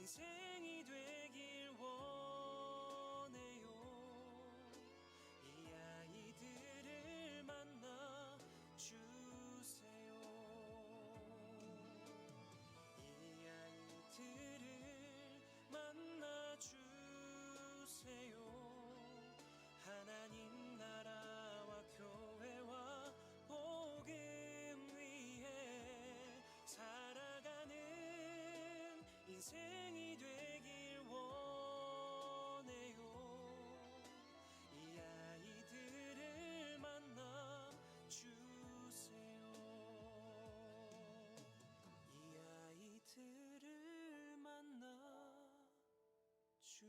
인생이 되길 원해요. 이 아이들을 만나 주세요. 이 아이들을 만나 주세요. 하나님 나라와 교회와 복음 위에 살아가는 인생이 되길 원해요. 이 아이들을 만나 주세요. 이 아이들을 만나 주세요.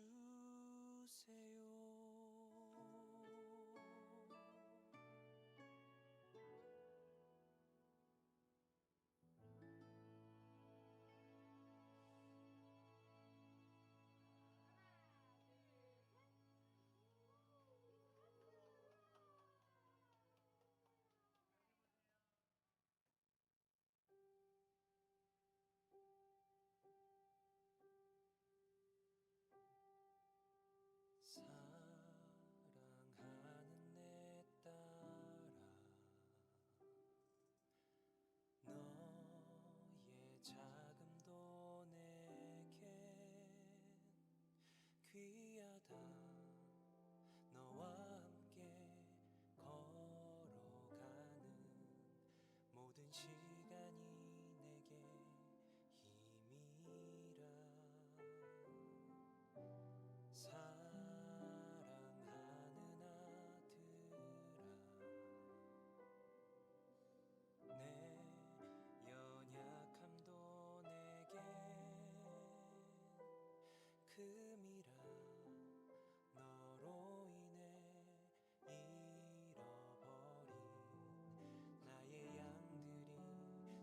사랑하는 내 딸아, 너의 자금도 내겐 귀하다. 너와 함께 걸어가는 모든 시간이 내게 힘이라. 사랑하는 아들아, 내 연약함도 내겐 금이라. 너로 인해 잃어버린 나의 양들이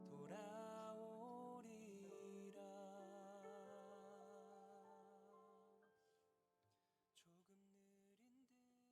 돌아오리라. 조금 느린 듯해도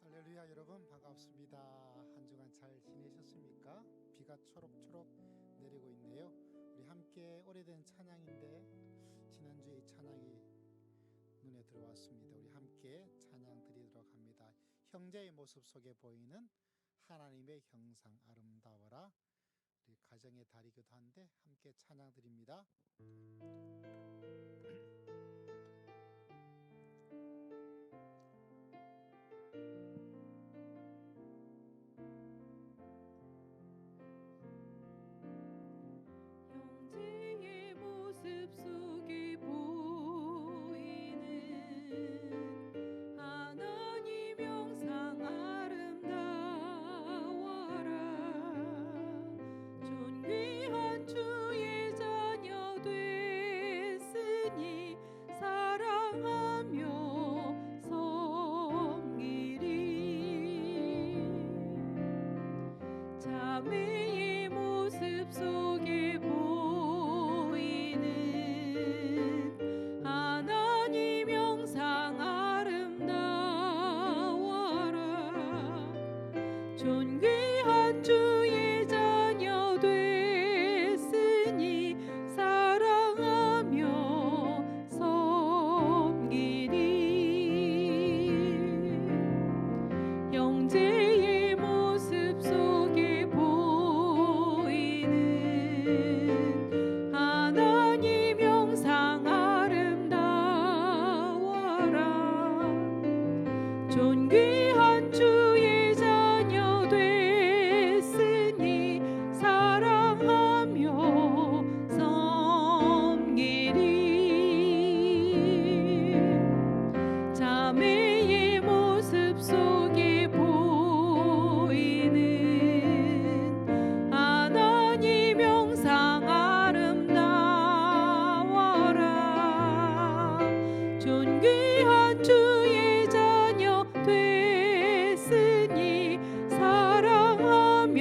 할렐루야. 여러분 반갑습니다. 한 주간 잘 지내셨습니까? 비가 초록초록 내리고 있네요. 우리 함께 오래된 찬양인데 지난주에 이 찬양이 눈에 들어왔습니다. 우리 함께 찬양 드리도록 합니다. 형제의 모습 속에 보이는 하나님의 형상 아름다워라. 우리 가정의 달이기도 한데 함께 찬양 드립니다. 형제의 모습 속에 보이는 존귀한 주의 자녀 됐으니 사랑하며 섬기리. 형제의 모습 속에 보이는 하나님 형상 아름다워라. 존귀한 주의 자녀 됐으니 사랑하며 섬기리. 자매의 모습 속에 보이는 하나님 형상 아름다워라. 존귀한 주의 자녀 됐으니 사랑하며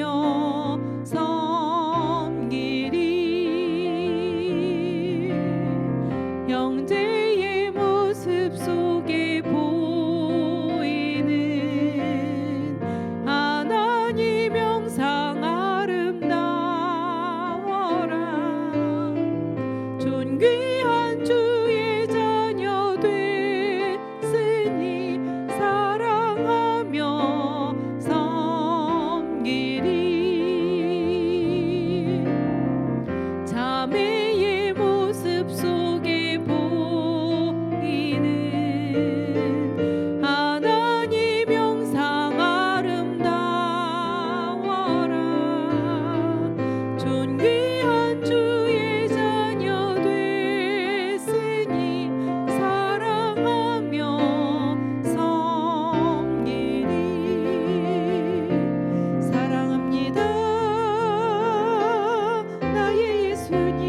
섬기리. 형제의 모습 속에 보이는 하나님 형상 아름다워라. 존귀한 주의 자녀 됐으니 사랑하며 섬기리. 자매의 모습 속에 보이는 하나님 형상 아름다워라. 존귀한 주의 자녀 됐으니 사랑하며 섬기리. 사랑합니다 나의 예수님.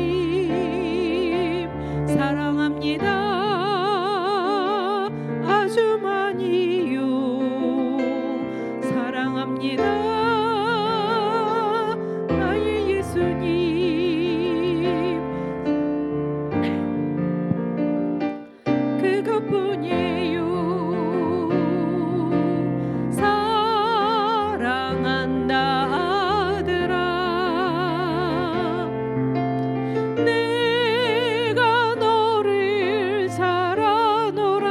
사랑합니다 아주 많이요. 사랑합니다 나의 예수님. 그것뿐이에요. 사랑한다 아들아. 내가 너를 잘 아노라.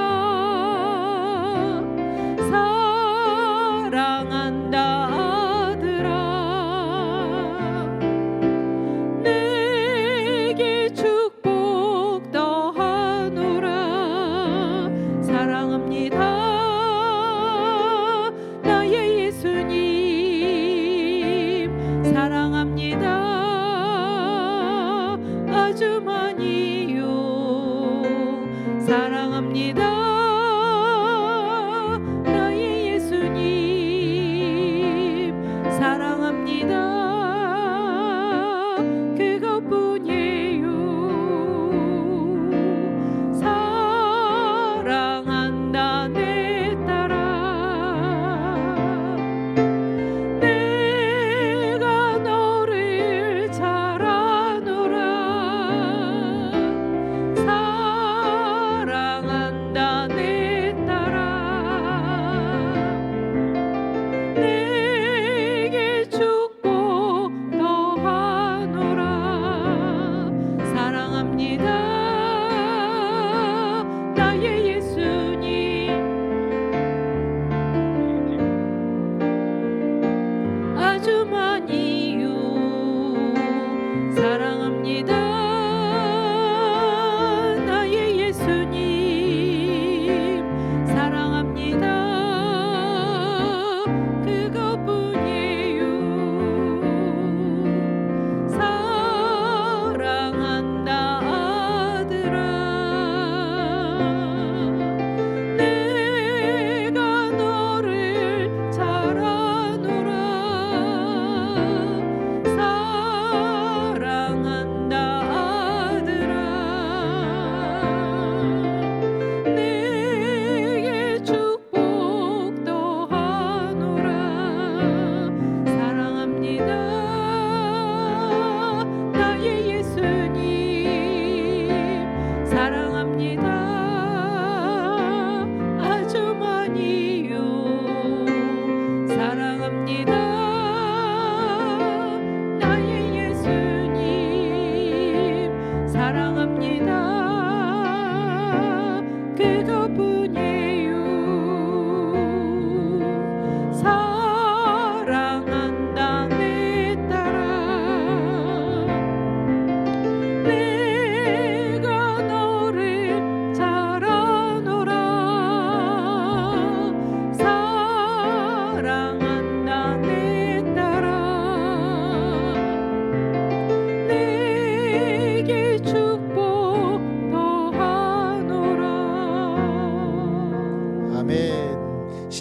사랑한다 아들아. 내게 축복 더하노라. 사랑합니다 나의 예수님. 사랑합니다 아주 많이요. 사랑합니다 나의 예수님. 사랑합니다 그것뿐이에요. 사랑한다 내 딸아. 내가 너를 잘 아노라. 사랑한다 내 딸아. 내게 축복 더하노라. 사랑합니다 나의 예수님. 아주 많이요. 사랑합니다 나의 예수님. 사랑합니다 그것뿐이에요. 사랑한다 아들아. 내가 너를 잘 아노라. 사랑한다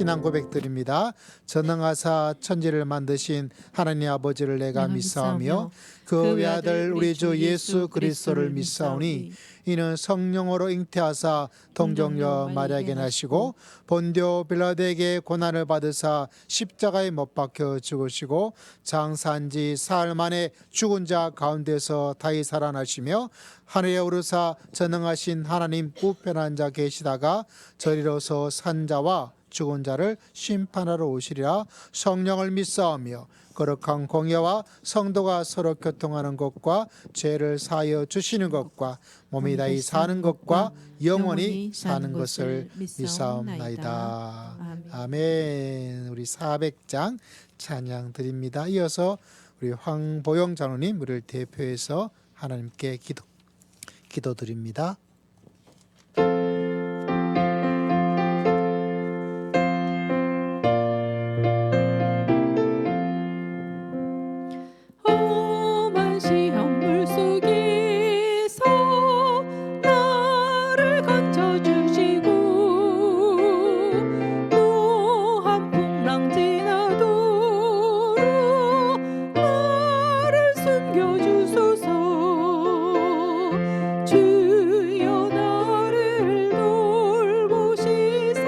신앙 고백드립니다. 전능하사 천지를 만드신 하나님 아버지를 내가 믿사오며 그 외아들 우리 주 예수 그리스도를 믿사오니 이는 성령으로 잉태하사 동정녀 마리아에게 나시고 본디오 빌라도에게 고난을 받으사 십자가에 못 박혀 죽으시고 장사한 지 사흘 만에 죽은 자 가운데서 다시 살아나시며 하늘에 오르사 전능하신 하나님 우편 앉아 계시다가 저리로서 산 자와 죽은 자를 심판하러 오시리라. 성령을 믿사오며 거룩한 공예와 성도가 서로 교통하는 것과 죄를 사하여 주시는 것과 몸이 다히 사는 것과 영원히 사는 것을 믿사옵나이다. 아멘. 우리 400장 찬양 드립니다. 이어서 우리 황보영 장로님 우리를 대표해서 하나님께 기도드립니다. 험한 시험 물속에서 나를 건져주시고 무한 풍랑 지나도록 나를 숨겨주소서. 주여 나를 돌보시사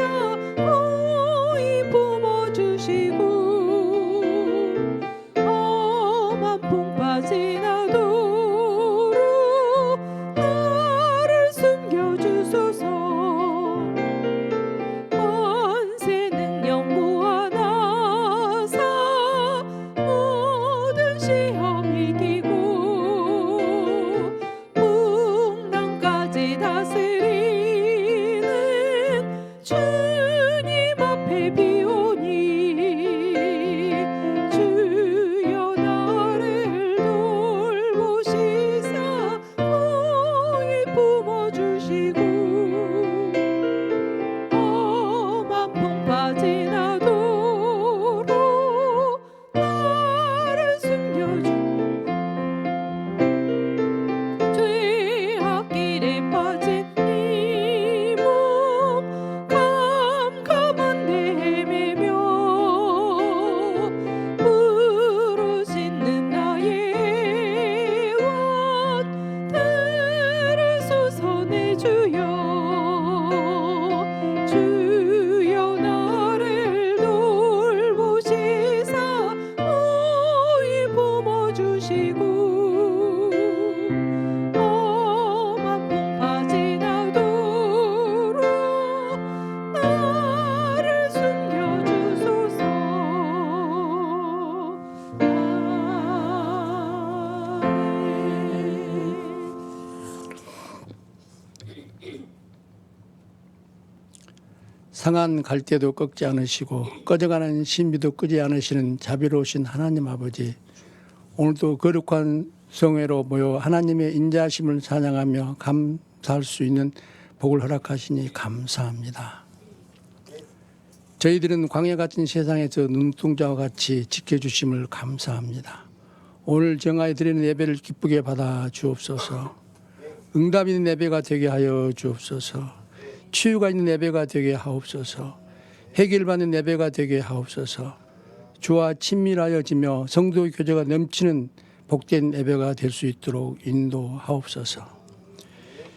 고이 품어주시고 험한 풍파 지나도록 나를 숨겨주소서. 권세 능력 무한하사 모든 시험 이기고 풍랑까지 다스리는 주님 앞에 비오니 주여 나를 돌보시사 고이 품어주시고 험한 풍파 지나도록 나를 숨겨주고 죄악길에 빠진 이 몸 캄캄한데 헤매며 부르짖는 나의 원 들으소서 내 주여. 주여 나를 돌보시사 고이 품어주시고 험한 풍파 지나도록 나를 숨겨주소서. 상한 갈 때도 꺾지 않으시고 꺼져가는 신비도 끄지 않으시는 자비로우신 하나님 아버지, 오늘도 거룩한 성회로 모여 하나님의 인자하심을 찬양하며 감사할 수 있는 복을 허락하시니 감사합니다. 저희들은 광야 같은 세상에서 눈동자와 같이 지켜주심을 감사합니다. 오늘 정하여 드리는 예배를 기쁘게 받아 주옵소서. 응답 있는 예배가 되게 하여 주옵소서. 치유가 있는 예배가 되게 하옵소서. 해결받는 예배가 되게 하옵소서. 주와 친밀하여지며 성도의 교제가 넘치는 복된 예배가 될 수 있도록 인도하옵소서.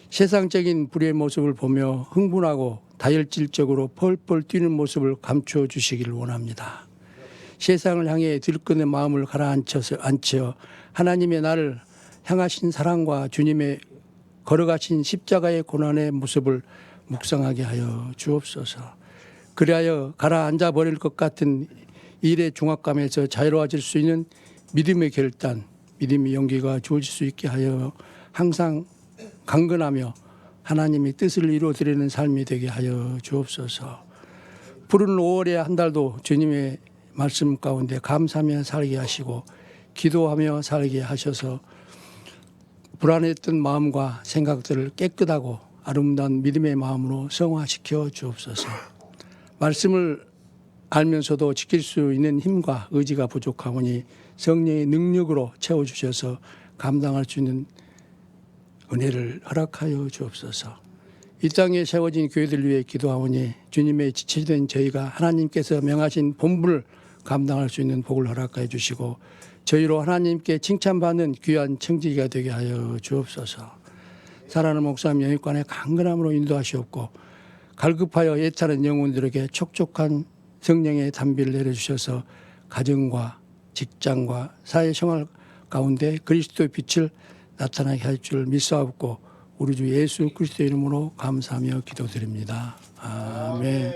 세상적인 불의의 모습을 보며 흥분하고 다혈질적으로 펄펄 뛰는 모습을 감추어 주시기를 원합니다. 세상을 향해 들끓는 마음을 가라앉혀 하나님의 나를 향하신 사랑과 주님의 걸어가신 십자가의 고난의 모습을 묵상하게 하여 주옵소서. 그리하여 가라앉아 버릴 것 같은 일의 중압감에서 자유로워질 수 있는 믿음의 결단, 믿음의 용기가 주어질 수 있게 하여 항상 강건하며 하나님의 뜻을 이루어드리는 삶이 되게 하여 주옵소서. 푸른 5월의 한 달도 주님의 말씀 가운데 감사하며 살게 하시고 기도하며 살게 하셔서 불안했던 마음과 생각들을 깨끗하고 아름다운 믿음의 마음으로 성화시켜 주옵소서. 말씀을 알면서도 지킬 수 있는 힘과 의지가 부족하오니 성령의 능력으로 채워주셔서 감당할 수 있는 은혜를 허락하여 주옵소서. 이 땅에 세워진 교회들 위해 기도하오니 주님의 지체된 저희가 하나님께서 명하신 본분을 감당할 수 있는 복을 허락하여 주시고 저희로 하나님께 칭찬받는 귀한 청지기가 되게 하여 주옵소서. 사랑하는 목사님 영육관의 강건함으로 인도하시옵고 갈급하여 애타는 영혼들에게 촉촉한 성령의 담비를 내려주셔서 가정과 직장과 사회생활 가운데 그리스도의 빛을 나타나게 할 줄 믿사옵고 우리 주 예수 그리스도의 이름으로 감사하며 기도드립니다. 아멘.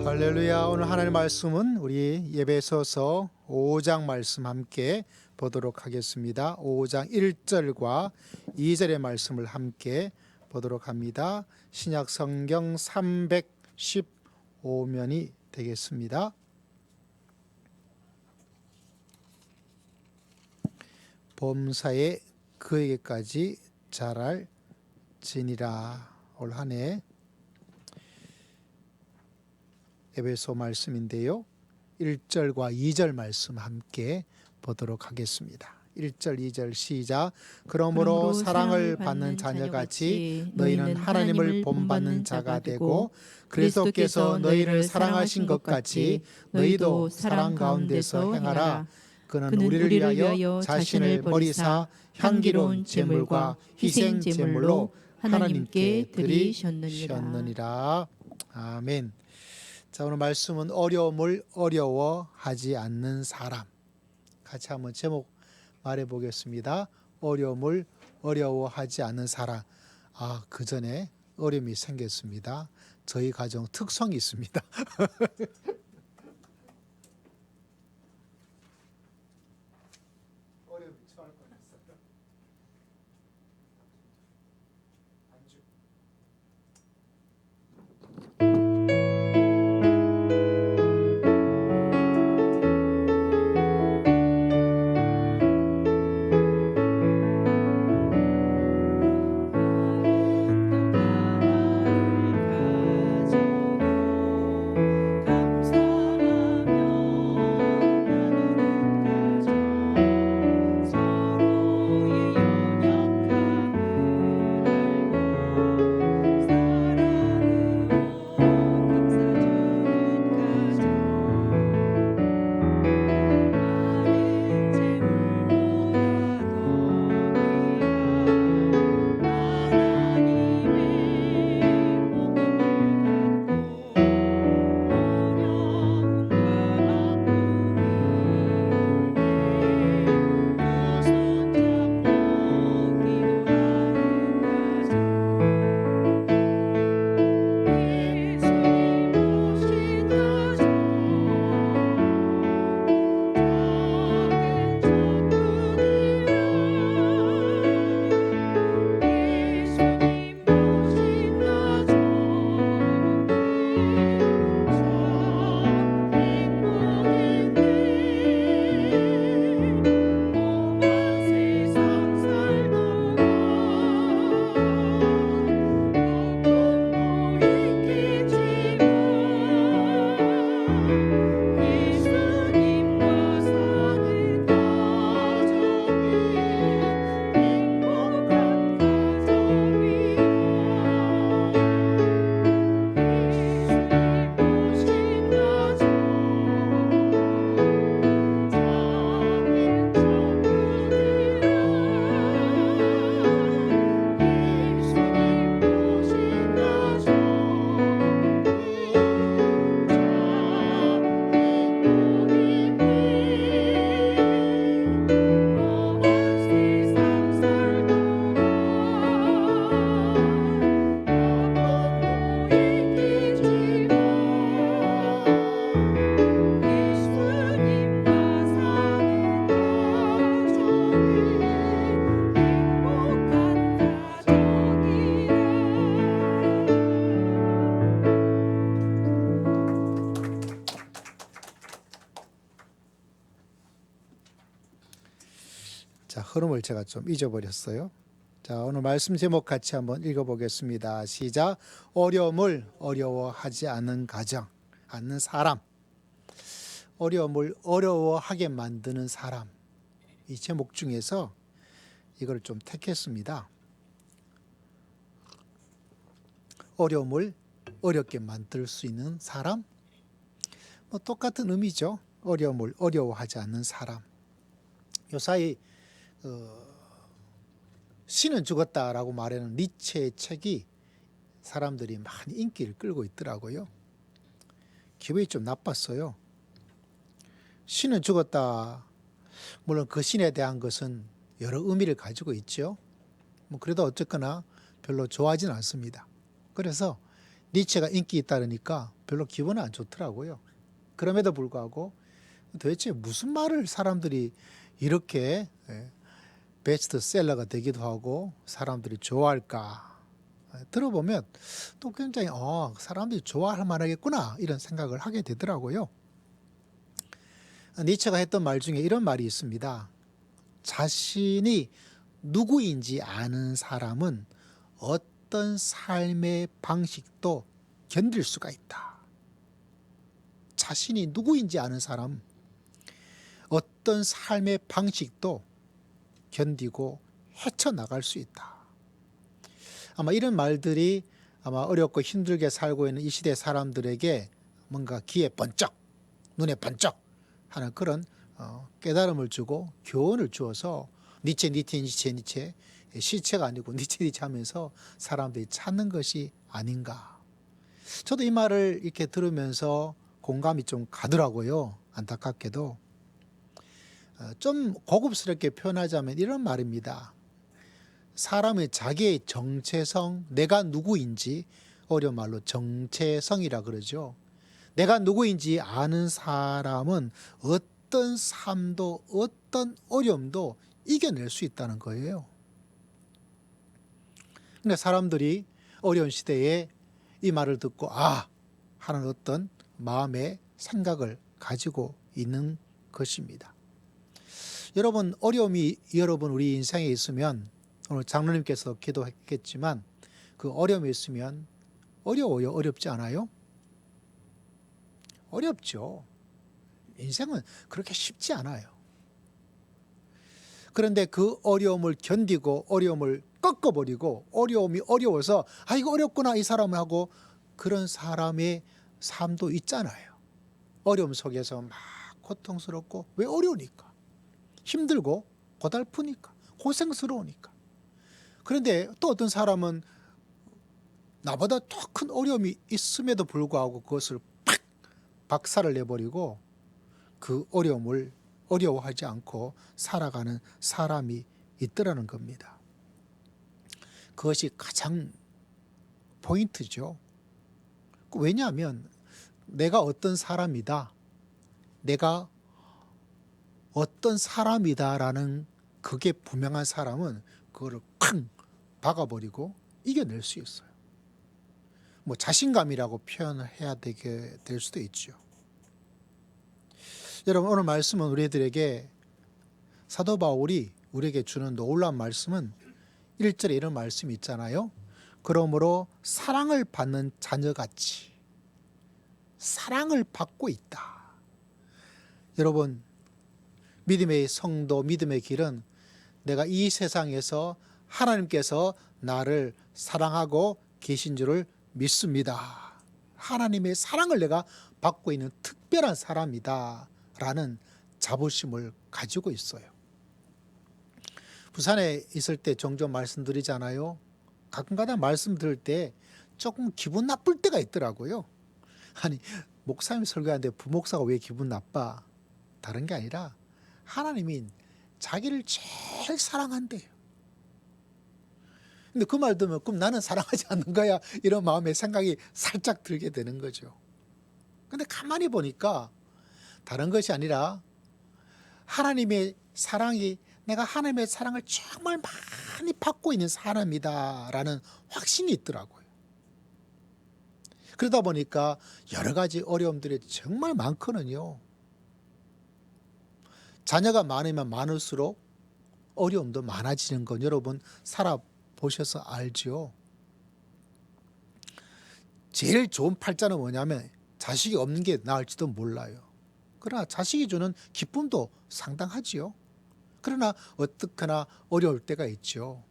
할렐루야. 오늘 하나님의 말씀은 우리 예배서서 5장 말씀 함께 보도록 하겠습니다. 5장 1절과 2절의 말씀을 함께 보도록 합니다. 신약 성경 315면이 되겠습니다. 범사에 그에게까지 자랄지니라. 올 한 해 에베소 말씀인데요. 1절과 2절 말씀 함께 보도록 하겠습니다. 1절 2절 시작. 그러므로 사랑을 받는 자녀같이 너희는 하나님을 본받는 자가 되고 그리스도께서 너희를 사랑하신 것 같이 너희도 사랑 가운데서 행하라. 그는 우리를 위하여 자신을 버리사 향기로운 제물과 희생 제물로 하나님께 드리셨느니라. 아멘. 자, 오늘 말씀은 어려움을 어려워하지 않는 사람. 같이 한번 제목 말해 보겠습니다. 어려움을 어려워하지 않는 사람. 그 전에 어려움이 생겼습니다. 저희 가정 특성이 있습니다. 어려움이 처할 뻔했어요. 안주. 흐름을 제가 좀 잊어버렸어요. 자, 오늘 말씀 제목 같이 한번 읽어보겠습니다. 시작. 어려움을 어려워하지 않는 가정, 않는 사람. 어려움을 어려워하게 만드는 사람. 이 제목 중에서 이걸 좀 택했습니다. 어려움을 어렵게 만들 수 있는 사람. 뭐 똑같은 의미죠. 어려움을 어려워하지 않는 사람. 요사이 신은 죽었다라고 말하는 니체의 책이 사람들이 많이 인기를 끌고 있더라고요. 기분이 좀 나빴어요. 신은 죽었다. 물론 그 신에 대한 것은 여러 의미를 가지고 있죠. 뭐 그래도 어쨌거나 별로 좋아하진 않습니다. 그래서 니체가 인기 있다니까 별로 기분은 안 좋더라고요. 그럼에도 불구하고 도대체 무슨 말을 사람들이 이렇게 베스트셀러가 되기도 하고 사람들이 좋아할까? 들어보면 또 굉장히 사람들이 좋아할 만하겠구나 이런 생각을 하게 되더라고요. 니체가 했던 말 중에 이런 말이 있습니다. 자신이 누구인지 아는 사람은 어떤 삶의 방식도 견딜 수가 있다. 자신이 누구인지 아는 사람, 어떤 삶의 방식도 견디고 헤쳐나갈 수 있다. 아마 이런 말들이 아마 어렵고 힘들게 살고 있는 이 시대 사람들에게 뭔가 귀에 번쩍, 눈에 번쩍 하는 그런 깨달음을 주고 교훈을 주어서 니체 시체가 아니고 니체 하면서 사람들이 찾는 것이 아닌가. 저도 이 말을 이렇게 들으면서 공감이 좀 가더라고요. 안타깝게도. 좀 고급스럽게 표현하자면 이런 말입니다. 사람의 자기의 정체성, 내가 누구인지, 어려운 말로 정체성이라 그러죠. 내가 누구인지 아는 사람은 어떤 삶도 어떤 어려움도 이겨낼 수 있다는 거예요. 근데 사람들이 어려운 시대에 이 말을 듣고 하는 어떤 마음의 생각을 가지고 있는 것입니다. 여러분, 어려움이 우리 인생에 있으면 오늘 장로님께서 기도했겠지만 그 어려움이 있으면 어려워요? 어렵지 않아요? 어렵죠. 인생은 그렇게 쉽지 않아요. 그런데 그 어려움을 견디고 어려움을 꺾어버리고 어려움이 어려워서 이거 어렵구나 이 사람을 하고 그런 사람의 삶도 있잖아요. 어려움 속에서 막 고통스럽고 왜 어려우니까. 힘들고 고달프니까 고생스러우니까. 그런데 또 어떤 사람은 나보다 더 큰 어려움이 있음에도 불구하고 그것을 팍 박살을 내버리고 그 어려움을 어려워하지 않고 살아가는 사람이 있더라는 겁니다. 그것이 가장 포인트죠. 왜냐하면 내가 어떤 사람이다. 내가 어떤 사람이다라는 그게 분명한 사람은 그거를 쾅 박아버리고 이겨낼 수 있어요. 뭐 자신감이라고 표현을 해야 되게 될 수도 있죠. 여러분, 오늘 말씀은 우리들에게 사도 바울이 우리에게 주는 놀라운 말씀은 1절에 이런 말씀이 있잖아요. 그러므로 사랑을 받는 자녀같이 사랑을 받고 있다. 여러분, 믿음의 성도, 믿음의 길은 내가 이 세상에서 하나님께서 나를 사랑하고 계신 줄을 믿습니다. 하나님의 사랑을 내가 받고 있는 특별한 사람이다 라는 자부심을 가지고 있어요. 부산에 있을 때 종종 말씀드리잖아요. 가끔가다 말씀 들을 때 조금 기분 나쁠 때가 있더라고요. 목사님 설교하는데 부목사가 왜 기분 나빠? 다른 게 아니라 하나님이 자기를 제일 사랑한대요. 근데 그 말 들으면 그럼 나는 사랑하지 않는 거야? 이런 마음의 생각이 살짝 들게 되는 거죠. 근데 가만히 보니까 다른 것이 아니라 하나님의 사랑이 내가 하나님의 사랑을 정말 많이 받고 있는 사람이다라는 확신이 있더라고요. 그러다 보니까 여러 가지 어려움들이 정말 많거든요. 자녀가 많으면 많을수록 어려움도 많아지는 건 여러분 보셔서 알죠. 제일 좋은 팔자는 뭐냐면 자식이 없는 게 나을지도 몰라요. 그러나 자식이 주는 기쁨도 상당하지요. 그러나 어떻거나 어려울 때가 있죠.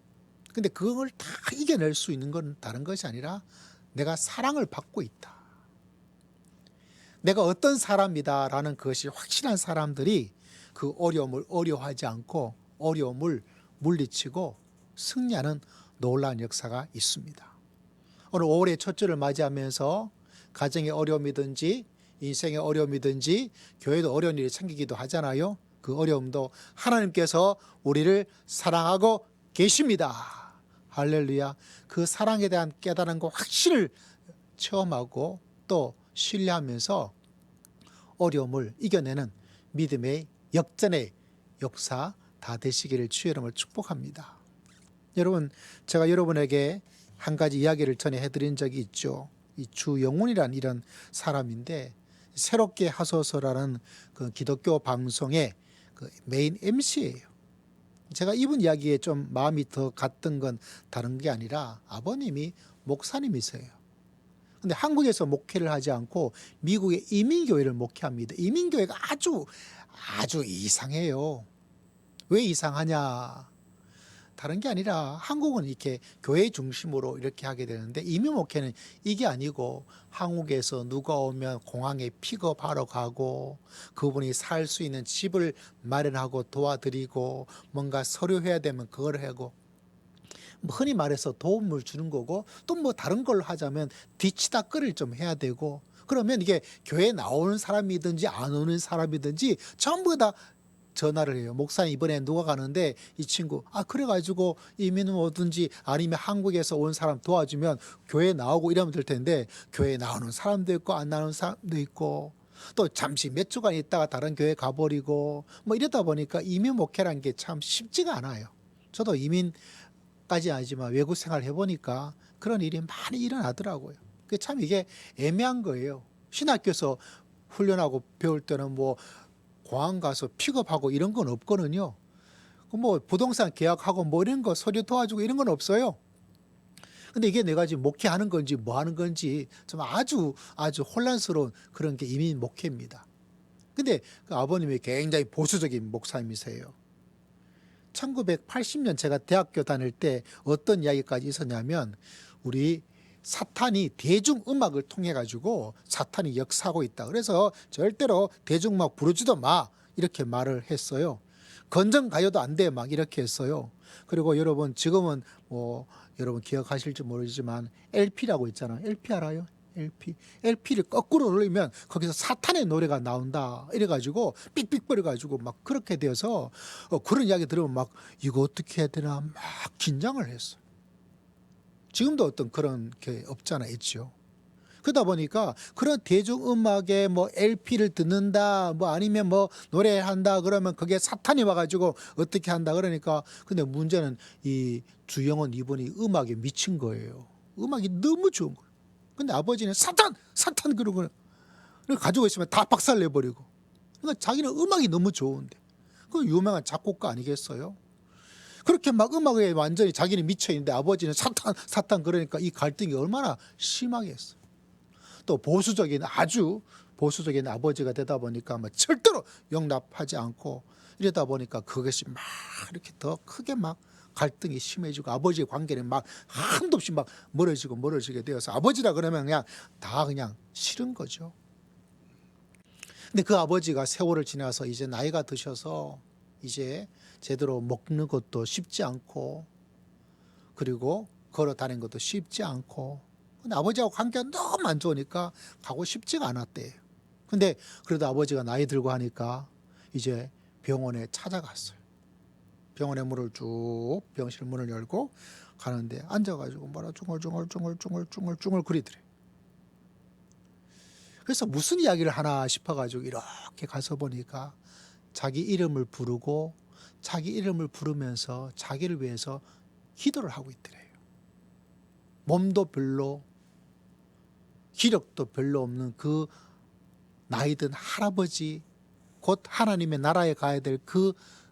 근데 그걸 다 이겨낼 수 있는 건 다른 것이 아니라 내가 사랑을 받고 있다. 내가 어떤 사람이다라는 것이 확실한 사람들이 그 어려움을 어려워하지 않고 어려움을 물리치고 승리하는 놀라운 역사가 있습니다. 오늘 5월의 첫 주를 맞이하면서 가정의 어려움이든지 인생의 어려움이든지 교회도 어려운 일이 생기기도 하잖아요. 그 어려움도 하나님께서 우리를 사랑하고 계십니다. 할렐루야. 그 사랑에 대한 깨달음과 확신을 체험하고 또 신뢰하면서 어려움을 이겨내는 믿음의 역전의 역사 다 되시기를 주의 이름으로 축복합니다. 여러분, 제가 여러분에게 한 가지 이야기를 전에 해드린 적이 있죠. 이 주영훈이라는 이런 사람인데 새롭게 하소서라는 그 기독교 방송의 그 메인 MC예요. 제가 이분 이야기에 좀 마음이 더 갔던 건 다른 게 아니라 아버님이 목사님이세요. 근데 한국에서 목회를 하지 않고 미국의 이민교회를 목회합니다. 이민교회가 아주 이상해요. 왜 이상하냐? 다른 게 아니라 한국은 이렇게 교회 중심으로 이렇게 하게 되는데 이민 목회는 이게 아니고 한국에서 누가 오면 공항에 픽업하러 가고 그분이 살 수 있는 집을 마련하고 도와드리고 뭔가 서류해야 되면 그걸 하고 흔히 말해서 도움을 주는 거고 또 뭐 다른 걸로 하자면 뒤치다거리를 좀 해야 되고 그러면 이게 교회에 나오는 사람이든지 안 오는 사람이든지 전부 다 전화를 해요. 목사님 이번에 누가 가는데 이 친구 그래가지고 이민은 오든지 아니면 한국에서 온 사람 도와주면 교회에 나오고 이러면 될 텐데 교회에 나오는 사람도 있고 안 나오는 사람도 있고 또 잠시 몇 주간 있다가 다른 교회 가버리고 뭐 이러다 보니까 이민 목회라는 게 참 쉽지가 않아요. 저도 이민까지 아니지만 외국 생활 해보니까 그런 일이 많이 일어나더라고요. 참 이게 애매한 거예요. 신학교에서 훈련하고 배울 때는 뭐 공항 가서 픽업하고 이런 건 없거든요. 뭐 부동산 계약하고 뭐 이런 거 서류 도와주고 이런 건 없어요. 근데 이게 내가 지금 목회하는 건지 뭐 하는 건지 좀 아주 혼란스러운 그런 게 이민 목회입니다. 근데 그 아버님이 굉장히 보수적인 목사님이세요. 1980년 제가 대학교 다닐 때 어떤 이야기까지 있었냐면 우리 사탄이 대중음악을 통해 가지고 사탄이 역사하고 있다. 그래서 절대로 대중음악 부르지도 마 이렇게 말을 했어요. 건전가요도 안 돼 막 이렇게 했어요. 그리고 여러분 지금은 뭐 여러분 기억하실지 모르지만 LP라고 있잖아요. LP 알아요? LP를 거꾸로 누르면 거기서 사탄의 노래가 나온다 이래가지고 삑삑거려가지고 막 그렇게 되어서 그런 이야기 들으면 막 이거 어떻게 해야 되나 막 긴장을 했어요. 지금도 어떤 그런 게 없잖아 있죠. 그러다 보니까 그런 대중음악에 뭐 LP를 듣는다 뭐 아니면 뭐 노래한다 그러면 그게 사탄이 와가지고 어떻게 한다 그러니까 근데 문제는 이 주영은 이분이 음악에 미친 거예요. 음악이 너무 좋은 거예요. 근데 아버지는 사탄 그러고 가지고 있으면 다 박살내버리고 그러니까 자기는 음악이 너무 좋은데 그 유명한 작곡가 아니겠어요? 그렇게 막 음악에 완전히 자기는 미쳐있는데 아버지는 사탄 그러니까 이 갈등이 얼마나 심하게 했어요. 또 아주 보수적인 아버지가 되다 보니까 뭐 절대로 용납하지 않고 이러다 보니까 그것이 막 이렇게 더 크게 막 갈등이 심해지고 아버지의 관계는 막 한도 없이 막 멀어지게 되어서 아버지라 그러면 그냥 싫은 거죠. 근데 그 아버지가 세월을 지나서 이제 나이가 드셔서 이제 제대로 먹는 것도 쉽지 않고 그리고 걸어 다니는 것도 쉽지 않고 근데 아버지하고 관계가 너무 안 좋으니까 가고 싶지가 않았대요. 근데 그래도 아버지가 나이 들고 하니까 이제 병원에 찾아갔어요. 병원의 문을 쭉 병실 문을 열고 가는데 앉아가지고 뭐라 중얼중얼 그리더래. 그래서 무슨 이야기를 하나 싶어가지고 이렇게 가서 보니까 자기 이름을 부르고 자기 이름을 부르면서 자기를 위해서 기도를 하고 있더래요. 몸도 별로 기력도 별로 없는 그 나이든 할아버지 곧 하나님의 나라에 가야 될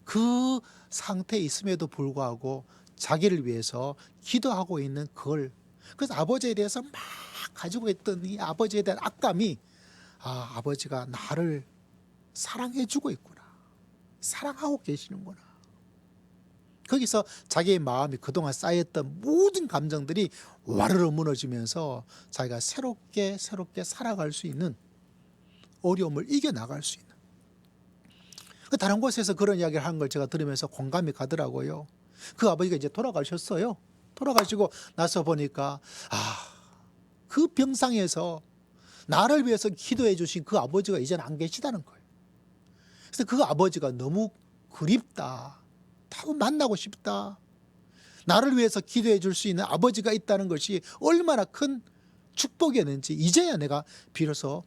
그 상태에 있음에도 불구하고 자기를 위해서 기도하고 있는 그걸, 그래서 아버지에 대해서 막 가지고 있던 이 아버지에 대한 악감이, 아버지가 나를 사랑해 주고 있구나, 사랑하고 계시는구나. 거기서 자기의 마음이 그동안 쌓였던 모든 감정들이 와르르 무너지면서 자기가 새롭게 살아갈 수 있는, 어려움을 이겨나갈 수 있는, 다른 곳에서 그런 이야기를 하는 걸 제가 들으면서 공감이 가더라고요. 그 아버지가 이제 돌아가셨어요. 돌아가시고 나서 보니까 그 병상에서 나를 위해서 기도해 주신 그 아버지가 이제는 안 계시다는 거예요. 그래서 그 아버지가 너무 그립다, 다시 만나고 싶다, 나를 위해서 기도해 줄 수 있는 아버지가 있다는 것이 얼마나 큰 축복이었는지 이제야 내가 비로소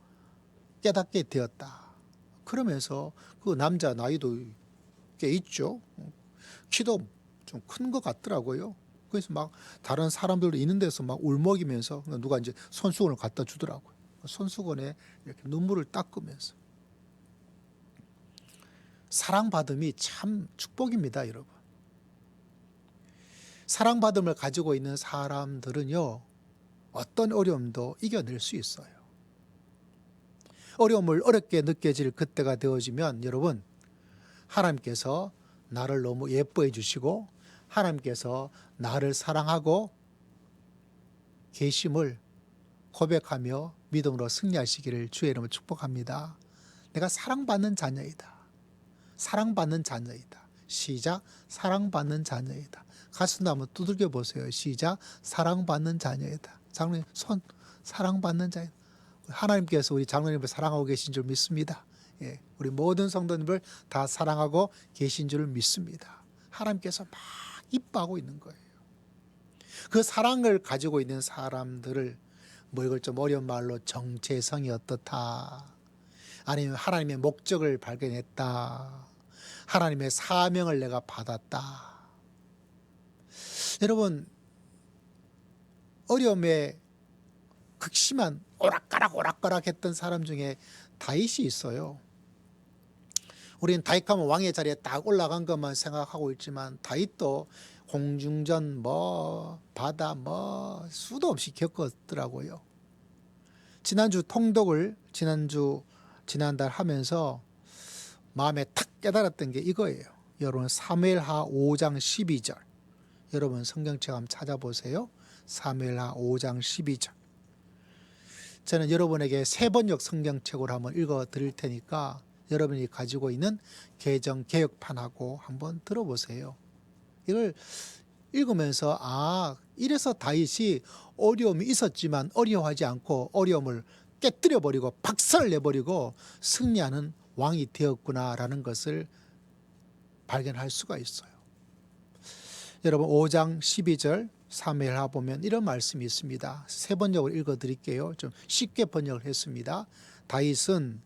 깨닫게 되었다. 그러면서 그 남자 나이도 꽤 있죠. 키도 좀 큰 것 같더라고요. 그래서 막 다른 사람들도 있는 데서 막 울먹이면서 누가 이제 손수건을 갖다 주더라고요. 손수건에 이렇게 눈물을 닦으면서. 사랑받음이 참 축복입니다, 여러분. 사랑받음을 가지고 있는 사람들은요, 어떤 어려움도 이겨낼 수 있어요. 어려움을 어렵게 느껴질 그때가 되어지면 여러분, 하나님께서 나를 너무 예뻐해 주시고 하나님께서 나를 사랑하고 계심을 고백하며 믿음으로 승리하시기를 주의 이름으로 축복합니다. 내가 사랑받는 자녀이다. 사랑받는 자녀이다. 시작. 사랑받는 자녀이다. 가슴도 한번 두들겨 보세요. 시작. 사랑받는 자녀이다. 장로님 손. 사랑받는 자녀이다. 하나님께서 우리 장로님을 사랑하고 계신 줄 믿습니다. 예, 우리 모든 성도님을 다 사랑하고 계신 줄 믿습니다. 하나님께서 막 이뻐하고 있는 거예요. 그 사랑을 가지고 있는 사람들을 이걸 좀 어려운 말로 정체성이 어떻다, 아니면 하나님의 목적을 발견했다, 하나님의 사명을 내가 받았다. 여러분, 어려움에 극심한 오락가락 했던 사람 중에 다윗이 있어요. 우리는 다윗하면 왕의 자리에 딱 올라간 것만 생각하고 있지만 다윗도 공중전 바다 수도 없이 겪었더라고요. 지난주 통독을 지난달 하면서 마음에 탁 깨달았던 게 이거예요. 여러분, 사무엘하 5장 12절. 여러분 성경책 한번 찾아보세요. 사무엘하 5장 12절. 저는 여러분에게 세번역 성경책으로 한번 읽어 드릴 테니까 여러분이 가지고 있는 개정 개혁판하고 한번 들어보세요. 이걸 읽으면서 이래서 다윗이 어려움이 있었지만 어려워하지 않고 어려움을 깨뜨려버리고 박살내버리고 승리하는 왕이 되었구나라는 것을 발견할 수가 있어요. 여러분 5장 12절 사무엘하 보면 이런 말씀이 있습니다. 세 번역을 읽어드릴게요. 좀 쉽게 번역을 했습니다. 다윗은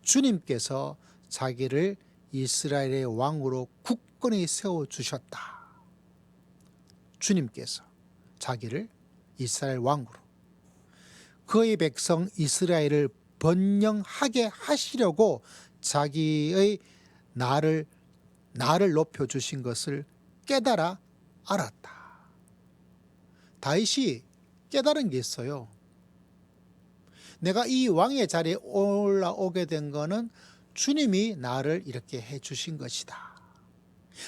주님께서 자기를 이스라엘의 왕으로 굳건히 세워주셨다. 주님께서 자기를 이스라엘 왕으로, 그의 백성 이스라엘을 번영하게 하시려고 자기의 나를 높여주신 것을 깨달아 알았다. 다윗이 깨달은 게 있어요. 내가 이 왕의 자리에 올라오게 된 거는 주님이 나를 이렇게 해주신 것이다.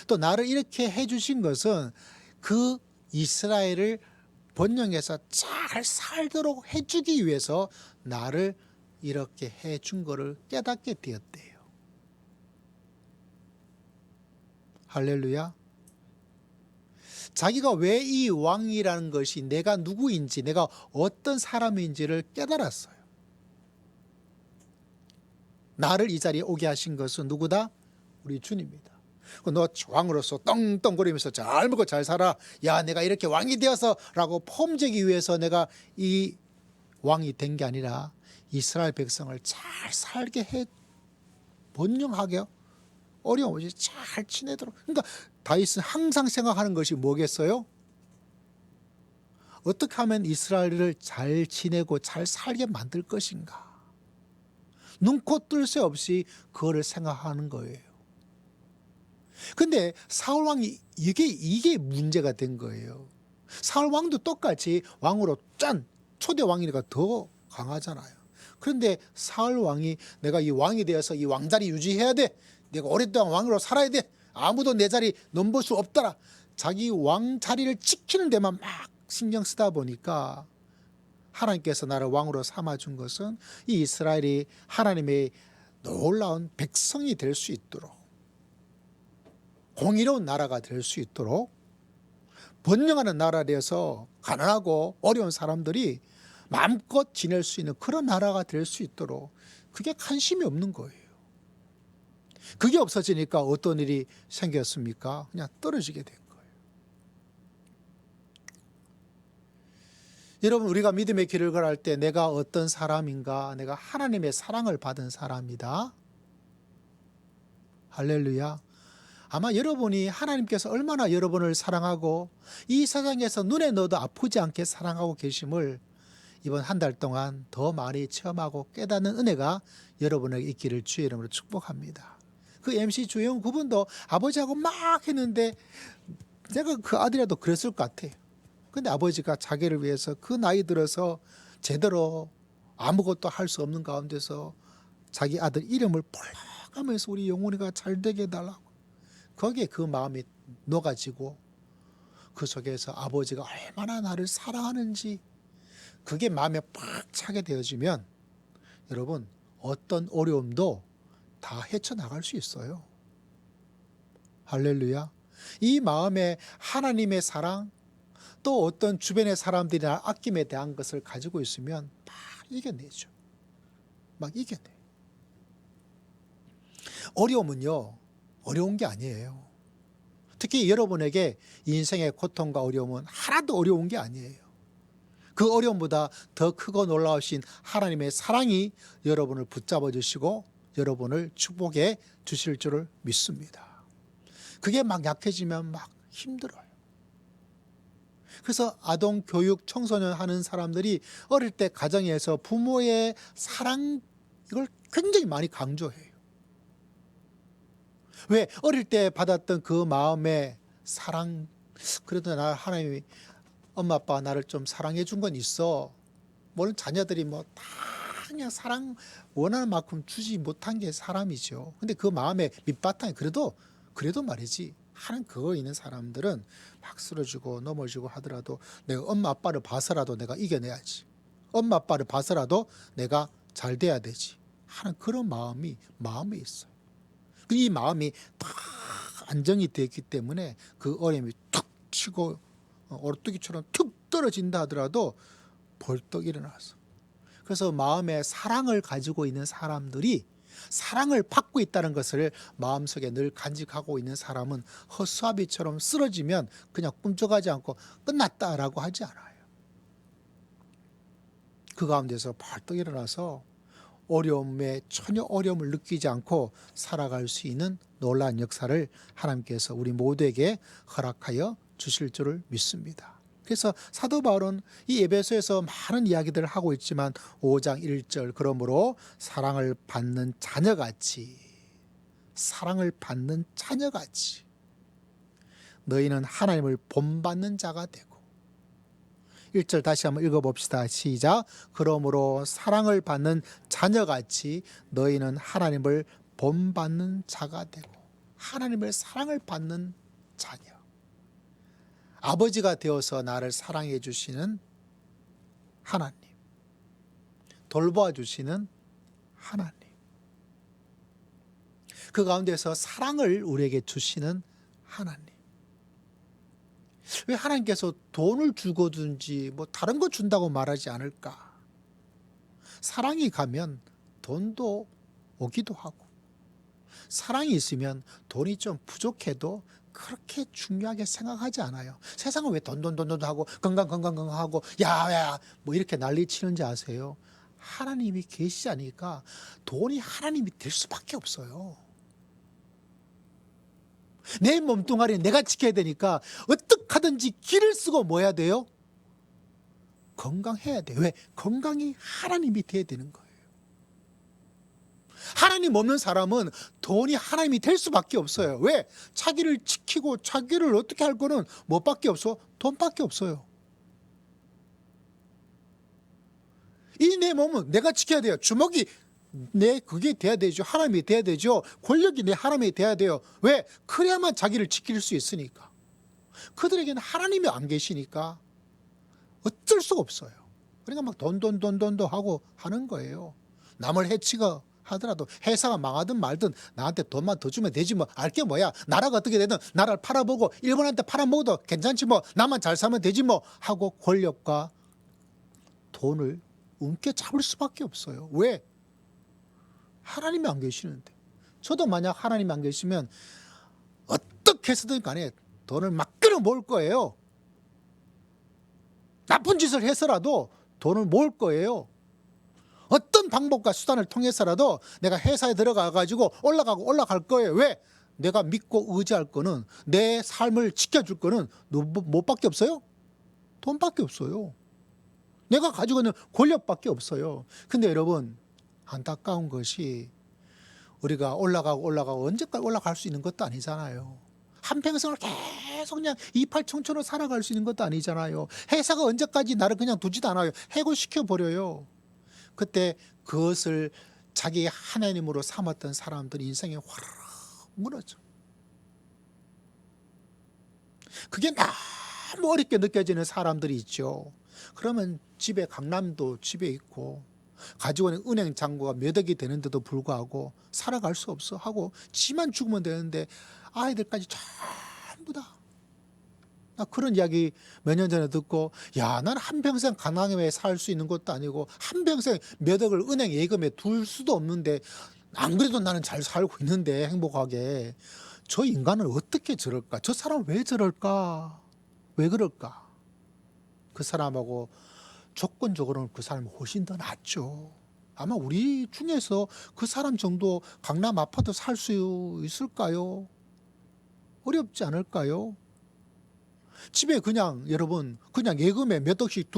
또 나를 이렇게 해주신 것은 그 이스라엘을 번영해서 잘 살도록 해주기 위해서 나를 이렇게 해준 거를 깨닫게 되었대요. 할렐루야. 자기가 왜 이 왕이라는 것이 내가 누구인지, 내가 어떤 사람인지를 깨달았어요. 나를 이 자리에 오게 하신 것은 누구다? 우리 주님이다. 너 왕으로서 떵떵거리면서 잘 먹고 잘 살아, 야 내가 이렇게 왕이 되어서 라고 폼재기 위해서 내가 이 왕이 된 게 아니라 이스라엘 백성을 잘 살게 해, 번영하게, 어려움 없이 잘 지내도록. 그러니까 다윗은 항상 생각하는 것이 뭐겠어요? 어떻게 하면 이스라엘을 잘 지내고 잘 살게 만들 것인가. 눈코 뜰 새 없이 그거를 생각하는 거예요. 근데 사울 왕이 이게 문제가 된 거예요. 사울 왕도 똑같이 왕으로 초대 왕이니까 더 강하잖아요. 그런데 사울 왕이 내가 이 왕이 되어서 이 왕자리 유지해야 돼. 내가 오랫동안 왕으로 살아야 돼. 아무도 내 자리 넘볼 수 없더라. 자기 왕 자리를 지키는 데만 막 신경 쓰다 보니까 하나님께서 나를 왕으로 삼아준 것은 이 이스라엘이 하나님의 놀라운 백성이 될 수 있도록, 공의로운 나라가 될 수 있도록, 번영하는 나라에 대해서 가난하고 어려운 사람들이 마음껏 지낼 수 있는 그런 나라가 될 수 있도록, 그게 관심이 없는 거예요. 그게 없어지니까 어떤 일이 생겼습니까? 그냥 떨어지게 된 거예요. 여러분, 우리가 믿음의 길을 걸을 때 내가 어떤 사람인가? 내가 하나님의 사랑을 받은 사람이다. 할렐루야. 아마 여러분이 하나님께서 얼마나 여러분을 사랑하고 이 세상에서 눈에 넣어도 아프지 않게 사랑하고 계심을 이번 한 달 동안 더 많이 체험하고 깨닫는 은혜가 여러분에게 있기를 주의 이름으로 축복합니다. 그 MC 주영 그분도 아버지하고 막 했는데 내가 그 아들이라도 그랬을 것 같아요. 근데 아버지가 자기를 위해서 그 나이 들어서 제대로 아무것도 할 수 없는 가운데서 자기 아들 이름을 불러가면서 우리 영훈이가 잘 되게 해달라고, 거기에 그 마음이 녹아지고 그 속에서 아버지가 얼마나 나를 사랑하는지 그게 마음에 팍 차게 되어지면 여러분, 어떤 어려움도 다 헤쳐나갈 수 있어요. 할렐루야. 이 마음에 하나님의 사랑, 또 어떤 주변의 사람들이나 아낌에 대한 것을 가지고 있으면 막 이겨내죠. 막 이겨내. 어려움은요, 어려운 게 아니에요. 특히 여러분에게 인생의 고통과 어려움은 하나도 어려운 게 아니에요. 그 어려움보다 더 크고 놀라우신 하나님의 사랑이 여러분을 붙잡아 주시고 여러분을 축복해 주실 줄을 믿습니다. 그게 막 약해지면 막 힘들어요. 그래서 아동 교육 청소년 하는 사람들이 어릴 때 가정에서 부모의 사랑, 이걸 굉장히 많이 강조해요. 왜? 어릴 때 받았던 그 마음의 사랑, 그래도 나 하나님이 엄마 아빠가 나를 좀 사랑해 준 건 있어. 물론 자녀들이 뭐 다 그냥 사랑 원하는 만큼 주지 못한 게 사람이죠. 근데 그 마음의 밑바탕이 그래도 말이지, 하는 그거 있는 사람들은 막 쓰러지고 넘어지고 하더라도 내가 엄마 아빠를 봐서라도 내가 이겨내야지, 엄마 아빠를 봐서라도 내가 잘 돼야 되지 하는 그런 마음이 마음에 있어요. 이 마음이 다 안정이 되었기 때문에 그 어려움이 툭 치고 오르뚜기처럼 툭 떨어진다 하더라도 벌떡 일어나서, 그래서 마음에 사랑을 가지고 있는 사람들이 사랑을 받고 있다는 것을 마음속에 늘 간직하고 있는 사람은 허수아비처럼 쓰러지면 그냥 꿈쩍하지 않고 끝났다라고 하지 않아요. 그 가운데서 벌떡 일어나서 어려움에 전혀 어려움을 느끼지 않고 살아갈 수 있는 놀라운 역사를 하나님께서 우리 모두에게 허락하여 주실 줄을 믿습니다. 그래서 사도 바울은 이 에베소에서 많은 이야기들을 하고 있지만 5장 1절, 그러므로 사랑을 받는 자녀같이 너희는 하나님을 본받는 자가 되고, 1절 다시 한번 읽어봅시다. 시작. 그러므로 사랑을 받는 자녀같이 너희는 하나님을 본받는 자가 되고, 하나님의 사랑을 받는 자녀, 아버지가 되어서 나를 사랑해 주시는 하나님, 돌보아 주시는 하나님, 그 가운데서 사랑을 우리에게 주시는 하나님. 왜 하나님께서 돈을 주거든지 뭐 다른 거 준다고 말하지 않을까? 사랑이 가면 돈도 오기도 하고, 사랑이 있으면 돈이 좀 부족해도 그렇게 중요하게 생각하지 않아요. 세상은 왜 돈 하고 건강 하고 야야 뭐 이렇게 난리 치는지 아세요? 하나님이 계시지 않으니까 돈이 하나님이 될 수밖에 없어요. 내 몸뚱아리 내가 지켜야 되니까 어떻게 하든지 길을 쓰고 뭐 해야 돼요? 건강해야 돼요. 왜? 건강이 하나님이 돼야 되는 거예요. 하나님 없는 사람은 돈이 하나님이 될 수밖에 없어요. 왜? 자기를 지키고 자기를 어떻게 할 거는 뭐밖에 없어? 돈밖에 없어요. 이 내 몸은 내가 지켜야 돼요. 주먹이 내 그게 돼야 되죠. 하나님이 돼야 되죠. 권력이 내 하나님이 돼야 돼요. 왜? 그래야만 자기를 지킬 수 있으니까. 그들에게는 하나님이 안 계시니까 어쩔 수가 없어요. 그러니까 막 돈 하고 하는 거예요. 남을 해치가 하더라도 회사가 망하든 말든 나한테 돈만 더 주면 되지 뭐. 알게 뭐야. 나라가 어떻게 되든 나라를 팔아보고 일본한테 팔아먹어도 괜찮지 뭐. 나만 잘 살면 되지 뭐 하고 권력과 돈을 움켜잡을 수밖에 없어요. 왜? 하나님이 안 계시는데. 저도 만약 하나님이 안 계시면 어떻게 해서든 간에 돈을 막 끌어모을 거예요. 나쁜 짓을 해서라도 돈을 모을 거예요. 어떤 방법과 수단을 통해서라도 내가 회사에 들어가 가지고 올라갈 거예요. 왜? 내가 믿고 의지할 거는, 내 삶을 지켜줄 거는 뭐밖에 없어요? 돈밖에 없어요. 내가 가지고 있는 권력밖에 없어요. 근데 여러분, 안타까운 것이 우리가 올라가고 언제까지 올라갈 수 있는 것도 아니잖아요. 한평생을 계속 그냥 이팔청천으로 살아갈 수 있는 것도 아니잖아요. 회사가 언제까지 나를 그냥 두지도 않아요. 해고시켜버려요. 그때 그것을 자기 하나님으로 삼았던 사람들이 인생에 화르르 무너져. 그게 너무 어렵게 느껴지는 사람들이 있죠. 그러면 집에 강남도 집에 있고 가지고 있는 은행 잔고가 몇 억이 되는데도 불구하고 살아갈 수 없어 하고 지만 죽으면 되는데 아이들까지 전부 다. 나 그런 이야기 몇 년 전에 듣고, 야, 난 한평생 가난하게 살 수 있는 것도 아니고 한평생 몇 억을 은행 예금에 둘 수도 없는데 안 그래도 나는 잘 살고 있는데 행복하게. 저 인간은 어떻게 저럴까? 저 사람 왜 저럴까? 왜 그럴까? 그 사람하고 조건적으로는 그 사람이 훨씬 더 낫죠. 아마 우리 중에서 그 사람 정도 강남 아파트 살 수 있을까요? 어렵지 않을까요? 집에 그냥 여러분 그냥 예금에 몇 억씩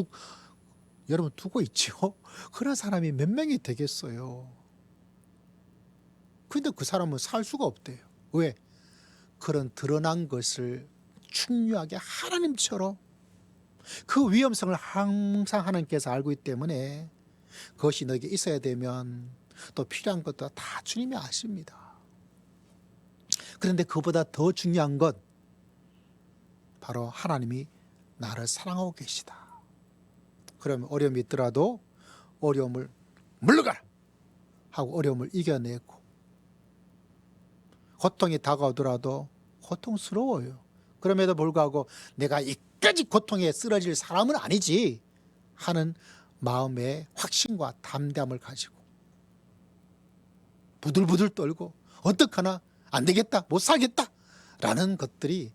여러분 두고 있죠. 그런 사람이 몇 명이 되겠어요. 근데 그 사람은 살 수가 없대요. 왜? 그런 드러난 것을 중요하게 하나님처럼 그 위험성을 항상 하나님께서 알고 있기 때문에 그것이 너에게 있어야 되면 또 필요한 것도 다 주님이 아십니다. 그런데 그보다 더 중요한 것, 바로 하나님이 나를 사랑하고 계시다. 그러면 어려움이 있더라도 어려움을 물러가라 하고 어려움을 이겨내고, 고통이 다가오더라도 고통스러워요. 그럼에도 불구하고 내가 이까지 고통에 쓰러질 사람은 아니지 하는 마음의 확신과 담대함을 가지고 부들부들 떨고 어떡하나 안 되겠다 못 살겠다 라는 것들이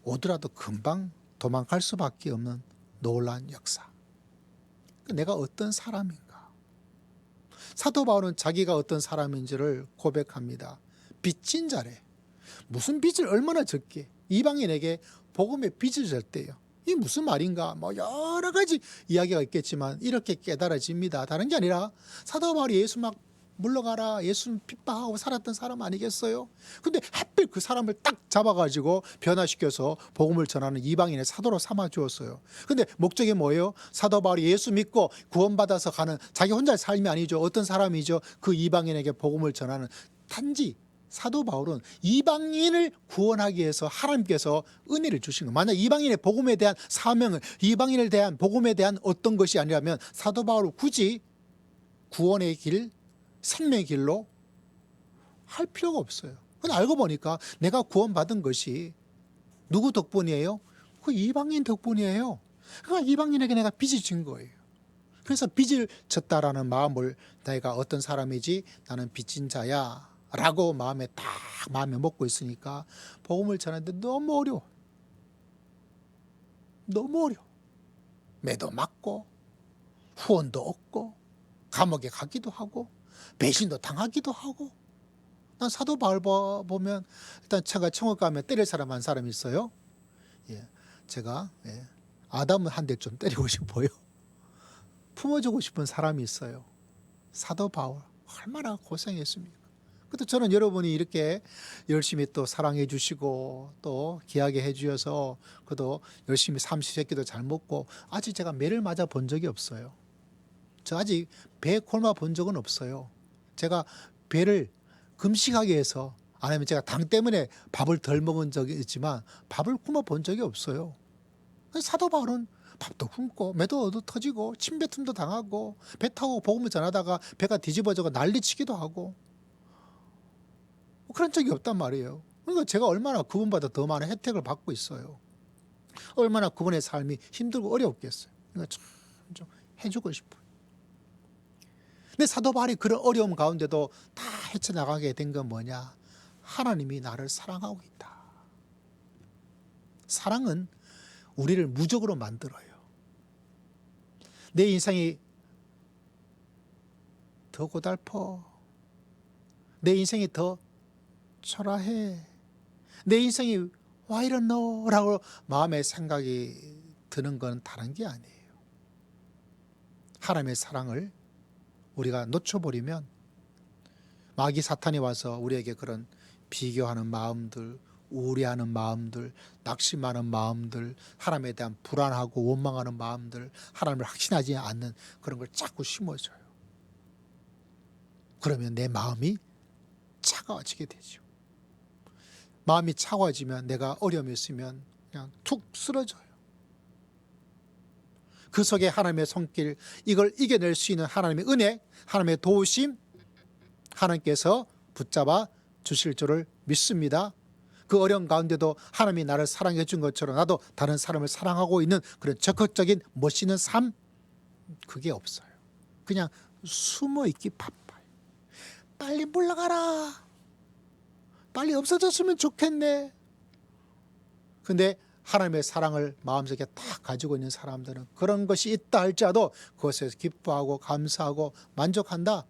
오더라도 금방 도망갈 수밖에 없는 놀라운 역사. 내가 어떤 사람인가? 사도 바울은 자기가 어떤 사람인지를 고백합니다. 빚진 자래. 무슨 빚을 얼마나 졌기에 이방인에게 복음의 빚을 졌대요. 이게 무슨 말인가? 뭐 여러 가지 이야기가 있겠지만 이렇게 깨달아집니다. 다른 게 아니라 사도 바울이 예수 막 물러가라, 예수 핍박하고 살았던 사람 아니겠어요? 근데 하필 그 사람을 딱 잡아가지고 변화시켜서 복음을 전하는 이방인의 사도로 삼아 주었어요. 근데 목적이 뭐예요? 사도 바울이 예수 믿고 구원받아서 가는 자기 혼자의 삶이 아니죠. 어떤 사람이죠? 그 이방인에게 복음을 전하는. 단지 사도 바울은 이방인을 구원하기 위해서 하나님께서 은혜를 주신 거예요. 만약 이방인의 복음에 대한 사명을, 이방인에 대한 복음에 대한 어떤 것이 아니라면 사도 바울은 굳이 구원의 길, 생명의 길로 할 필요가 없어요. 근데 알고 보니까 내가 구원받은 것이 누구 덕분이에요? 그 이방인 덕분이에요. 그러니까 이방인에게 내가 빚을 진 거예요. 그래서 빚을 졌다라는 마음을, 내가 어떤 사람이지? 나는 빚진 자야 라고 마음에 먹고 있으니까 복음을 전하는데 너무 어려워. 너무 어려워. 매도 맞고 후원도 없고 감옥에 가기도 하고 배신도 당하기도 하고. 난 사도 바울 보면 일단 제가 천국 가면 때릴 사람 한 사람 있어요. 제가 아담을 한 대 좀 때리고 싶어요. 품어주고 싶은 사람이 있어요. 사도 바울. 얼마나 고생했습니까? 그래도 저는 여러분이 이렇게 열심히 또 사랑해 주시고 또 귀하게 해 주셔서 그래도 열심히 삼시세끼도 잘 먹고 아직 제가 매를 맞아 본 적이 없어요. 저 아직 배 굶어 본 적은 없어요. 제가 배를 금식하게 해서 아니면 제가 당 때문에 밥을 덜 먹은 적이 있지만 밥을 굶어 본 적이 없어요. 사도 바울은 밥도 굶고 매도 얻어 터지고 침뱉음도 당하고 배 타고 복음을 전하다가 배가 뒤집어져서 난리치기도 하고 그런 적이 없단 말이에요. 그러니까 제가 얼마나 그분보다 더 많은 혜택을 받고 있어요. 얼마나 그분의 삶이 힘들고 어렵겠어요. 그러니까 좀 해주고 싶어요. 근데 사도 바울이 그런 어려움 가운데도 다 헤쳐나가게 된 건 뭐냐? 하나님이 나를 사랑하고 있다. 사랑은 우리를 무적으로 만들어요. 내 인생이 더 고달퍼. 내 인생이 더 초라해. 내 인생이 why don't know? 라고 마음의 생각이 드는 건 다른 게 아니에요. 하나님의 사랑을 우리가 놓쳐버리면 마귀 사탄이 와서 우리에게 그런 비교하는 마음들, 우려하는 마음들, 낙심하는 마음들, 하나님에 대한 불안하고 원망하는 마음들, 하나님을 확신하지 않는 그런 걸 자꾸 심어줘요. 그러면 내 마음이 차가워지게 되죠. 마음이 차가워지면 내가 어려움이 있으면 그냥 툭 쓰러져요. 그 속에 하나님의 손길, 이걸 이겨낼 수 있는 하나님의 은혜, 하나님의 도우심, 하나님께서 붙잡아 주실 줄을 믿습니다. 그 어려운 가운데도 하나님이 나를 사랑해 준 것처럼 나도 다른 사람을 사랑하고 있는 그런 적극적인 멋있는 삶, 그게 없어요. 그냥 숨어 있기 바빠요. 빨리 물러가라. 빨리 없어졌으면 좋겠네. 근데 하나님의 사랑을 마음속에 딱 가지고 있는 사람들은 그런 것이 있다 할지라도 그것에서 기뻐하고 감사하고 만족한다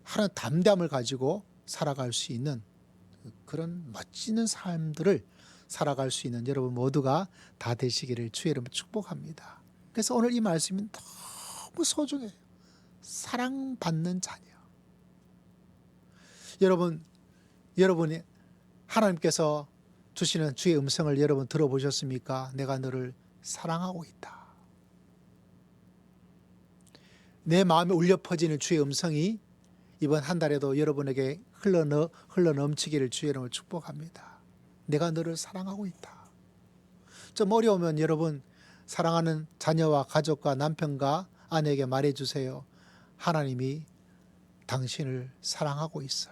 하는 담대함을 가지고 살아갈 수 있는 그런 멋지는 삶들을 살아갈 수 있는 여러분 모두가 다 되시기를 주의 이름으로 축복합니다. 그래서 오늘 이 말씀이 너무 소중해요. 사랑받는 자녀. 여러분이 하나님께서 주시는 주의 음성을 여러분 들어보셨습니까? 내가 너를 사랑하고 있다. 내 마음에 울려 퍼지는 주의 음성이 이번 한 달에도 여러분에게 흘러 넘치기를 주의 이름으로 축복합니다. 내가 너를 사랑하고 있다. 좀 어려우면 여러분 사랑하는 자녀와 가족과 남편과 아내에게 말해주세요. 하나님이 당신을 사랑하고 있어.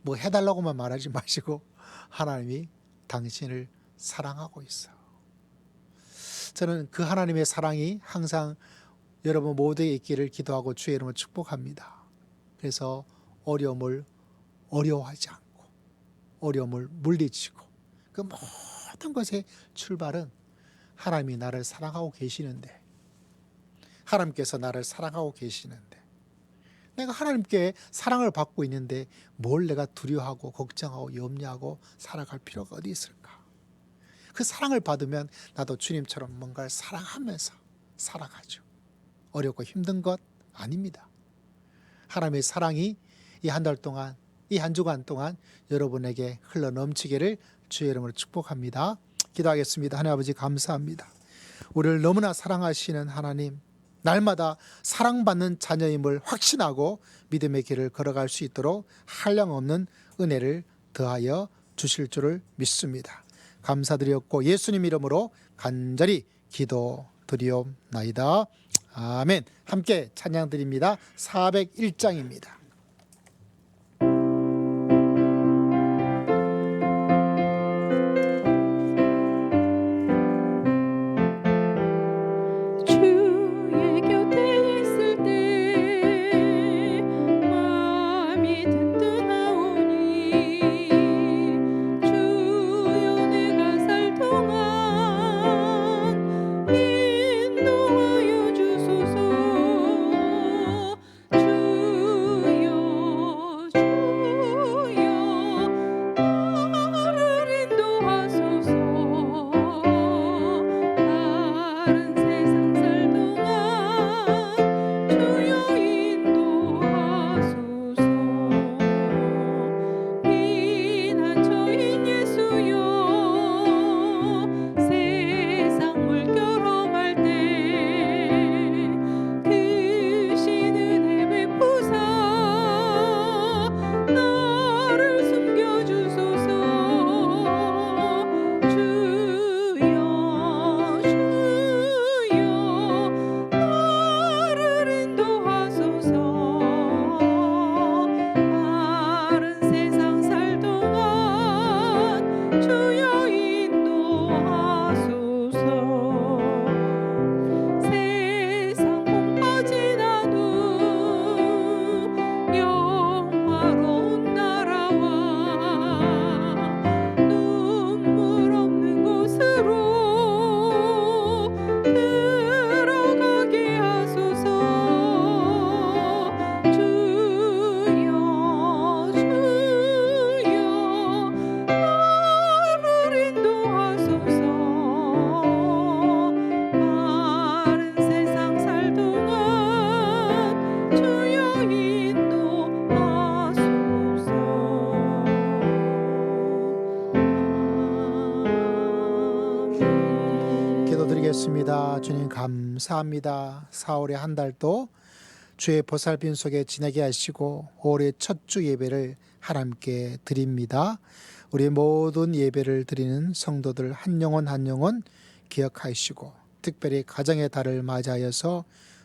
뭐 해달라고만 말하지 마시고 하나님이 당신을 사랑하고 있어. 저는 그 하나님의 사랑이 항상 여러분 모두에게 있기를 기도하고 주의 이름으로 축복합니다. 그래서 어려움을 어려워하지 않고 어려움을 물리치고 그 모든 것의 출발은 하나님이 나를 사랑하고 계시는데 하나님께서 나를 사랑하고 계시는데 내가 하나님께 사랑을 받고 있는데 뭘 내가 두려워하고 걱정하고 염려하고 살아갈 필요가 어디 있을까? 그 사랑을 받으면 나도 주님처럼 뭔가를 사랑하면서 살아가죠. 어렵고 힘든 것 아닙니다. 하나님의 사랑이 이 한 달 동안, 이 한 주간 동안 여러분에게 흘러 넘치기를 주의 이름으로 축복합니다. 기도하겠습니다. 하나님 아버지 감사합니다. 우리를 너무나 사랑하시는 하나님, 날마다 사랑받는 자녀임을 확신하고 믿음의 길을 걸어갈 수 있도록 한량없는 은혜를 더하여 주실 줄을 믿습니다. 감사드렸고 예수님 이름으로 간절히 기도드리옵나이다. 아멘. 함께 찬양 드립니다. 401장입니다. 주의 곁에 있을 때 마음이 든든하오니 주여 내가 살 동안 인도하여 주소서 주의 기도하겠습니다. 주님 감사합니다. 4월의 한 달도 주의 보살핌 속에 지내게 하시고 올해 첫 주 예배를 하나님께 드립니다. 우리 모든 예배를 드리는 성도들 한 영혼 한 영혼 기억하시고 특별히 가정의 달을 맞이하여서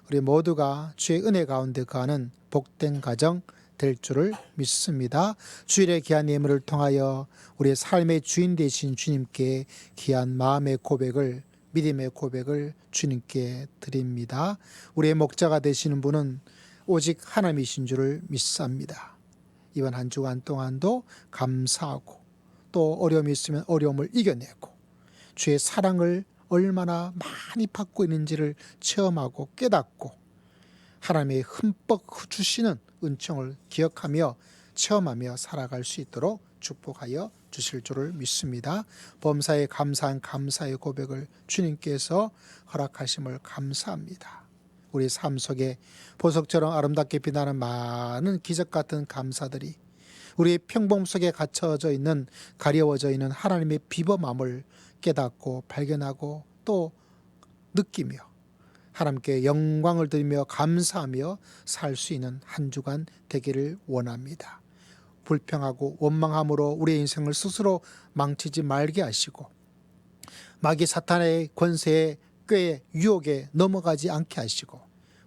우리 모두가 주의 은혜 가운데 거하는 복된 가정 될 줄을 믿습니다. 주일의 귀한 예물을 통하여 우리의 삶의 주인 되신 주님께 귀한 마음의 고백을, 믿음의 고백을 주님께 드립니다. 우리의 목자가 되시는 분은 오직 하나님이신 줄을 믿습니다. 이번 한 주간 동안도 감사하고 또 어려움이 있으면 어려움을 이겨내고 주의 사랑을 얼마나 많이 받고 있는지를 체험하고 깨닫고 하나님의 흠뻑 주시는 은총을 기억하며 체험하며 살아갈 수 있도록 축복하여 주실 줄을 믿습니다. 범사에 감사한 감사의 고백을 주님께서 허락하심을 감사합니다. 우리 삶 속에 보석처럼 아름답게 빛나는 많은 기적 같은 감사들이 우리의 평범 속에 갇혀져 있는, 가려워져 있는 하나님의 비범함을 깨닫고 발견하고 또 느끼며 하나님께 영광을 드리며 감사하며 살 수 있는 한 주간 되기를 원합니다. 불평하고 원망함으로 우리의 인생을 스스로 망치지 말게 하시고 마귀 사탄의 권세에 꾀에 유혹에 넘어가지 않게 하시고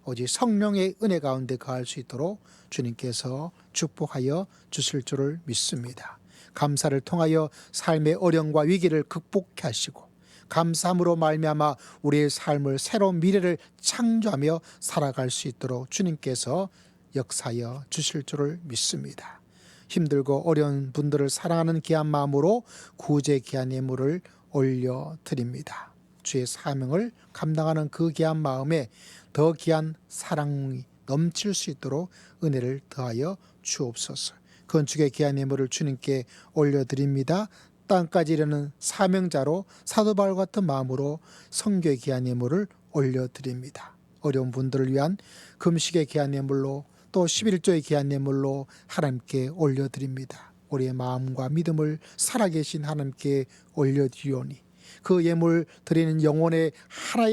오직 성령의 은혜 가운데 거할 수 있도록 주님께서 축복하여 주실 줄을 믿습니다. 감사를 통하여 삶의 어려움과 위기를 극복케 하시고 감사함으로 말미암아 우리의 삶을 새로운 미래를 창조하며 살아갈 수 있도록 주님께서 역사하여 주실 줄을 믿습니다. 힘들고 어려운 분들을 사랑하는 귀한 마음으로 구제 귀한 예물을 올려드립니다. 주의 사명을 감당하는 그 귀한 마음에 더 귀한 사랑이 넘칠 수 있도록 은혜를 더하여 주옵소서. 건축의 귀한 예물을 주님께 올려드립니다. 땅까지 이르는 사명자로 사도 바울 같은 마음으로 선교의 귀한 예물을 올려드립니다. 어려운 분들을 위한 금식의 귀한 예물로 또 11조의 귀한 예물로 하나님께 올려드립니다. 우리의 마음과 믿음을 살아계신 하나님께 올려드리오니 그 예물 드리는 영혼의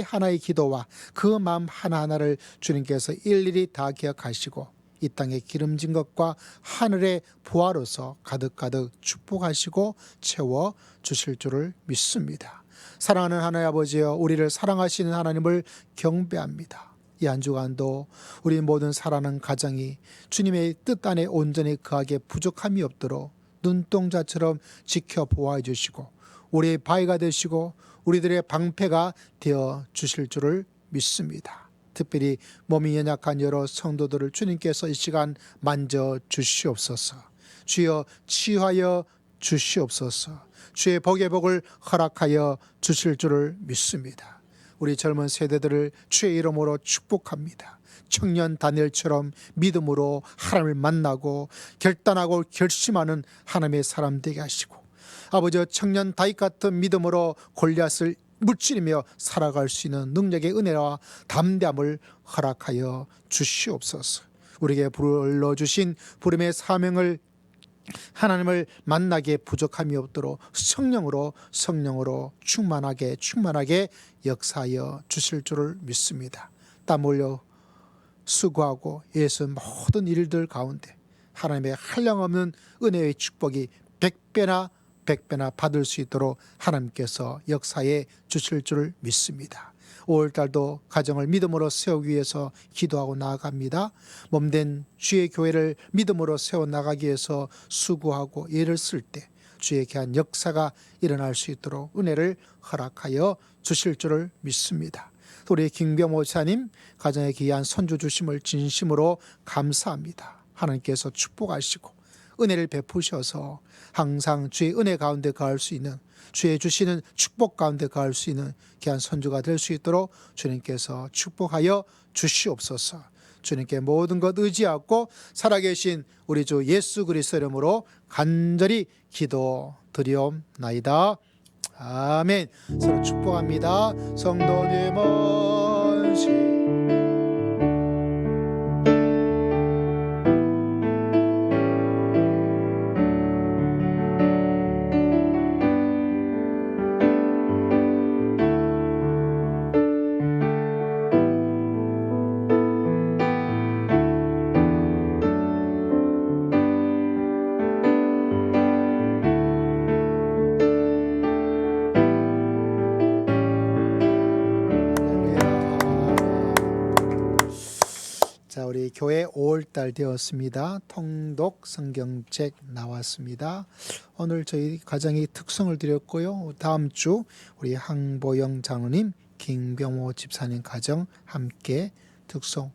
하나의 기도와 그 마음 하나하나를 주님께서 일일이 다 기억하시고 이 땅에 기름진 것과 하늘의 보화로서 가득가득 축복하시고 채워 주실 줄을 믿습니다. 사랑하는 하나님 아버지여, 우리를 사랑하시는 하나님을 경배합니다. 이 한 주간도 우리 모든 사랑하는 가정이 주님의 뜻 안에 온전히 거하게 부족함이 없도록 눈동자처럼 지켜보아 주시고 우리의 바위가 되시고 우리들의 방패가 되어 주실 줄을 믿습니다. 특별히 몸이 연약한 여러 성도들을 주님께서 이 시간 만져 주시옵소서. 주여 치유하여 주시옵소서. 주의 복의 복을 허락하여 주실 줄을 믿습니다. 우리 젊은 세대들을 주의 이름으로 축복합니다. 청년 다니엘처럼 믿음으로 하나님을 만나고 결단하고 결심하는 하나님의 사람 되게 하시고 아버지 청년 다윗 같은 믿음으로 골리앗을 무찌르며 살아갈 수 있는 능력의 은혜와 담대함을 허락하여 주시옵소서. 우리에게 불러주신 부름의 사명을 하나님을 만나기에 부족함이 없도록 성령으로 충만하게 역사하여 주실 줄을 믿습니다. 땀 흘려 수고하고 애쓴 모든 일들 가운데 하나님의 한량없는 은혜의 축복이 100배나 받을 수 있도록 하나님께서 역사해 주실 줄을 믿습니다. 5월달도 가정을 믿음으로 세우기 위해서 기도하고 나아갑니다. 몸된 주의 교회를 믿음으로 세워나가기 위해서 수고하고 애를 쓸 때 주의 귀한 역사가 일어날 수 있도록 은혜를 허락하여 주실 줄을 믿습니다. 우리 김병 목사님 가정에 귀한 선주 주심을 진심으로 감사합니다. 하나님께서 축복하시고 은혜를 베푸셔서 항상 주의 은혜 가운데 거할 수 있는, 주의 주시는 축복 가운데 거할 수 있는 귀한 선주가 될 수 있도록 주님께서 축복하여 주시옵소서. 주님께 모든 것 의지하고 살아계신 우리 주 예수 그리스도 이름으로 간절히 기도드리옵나이다. 아멘. 서로 축복합니다. 성도님은 우리 교회 5월달 되었습니다. 통독 성경책 나왔습니다. 오늘 저희 가정이 특성을 드렸고요. 다음 주 우리 항보영 장로님, 김병호 집사님 가정 함께 특성.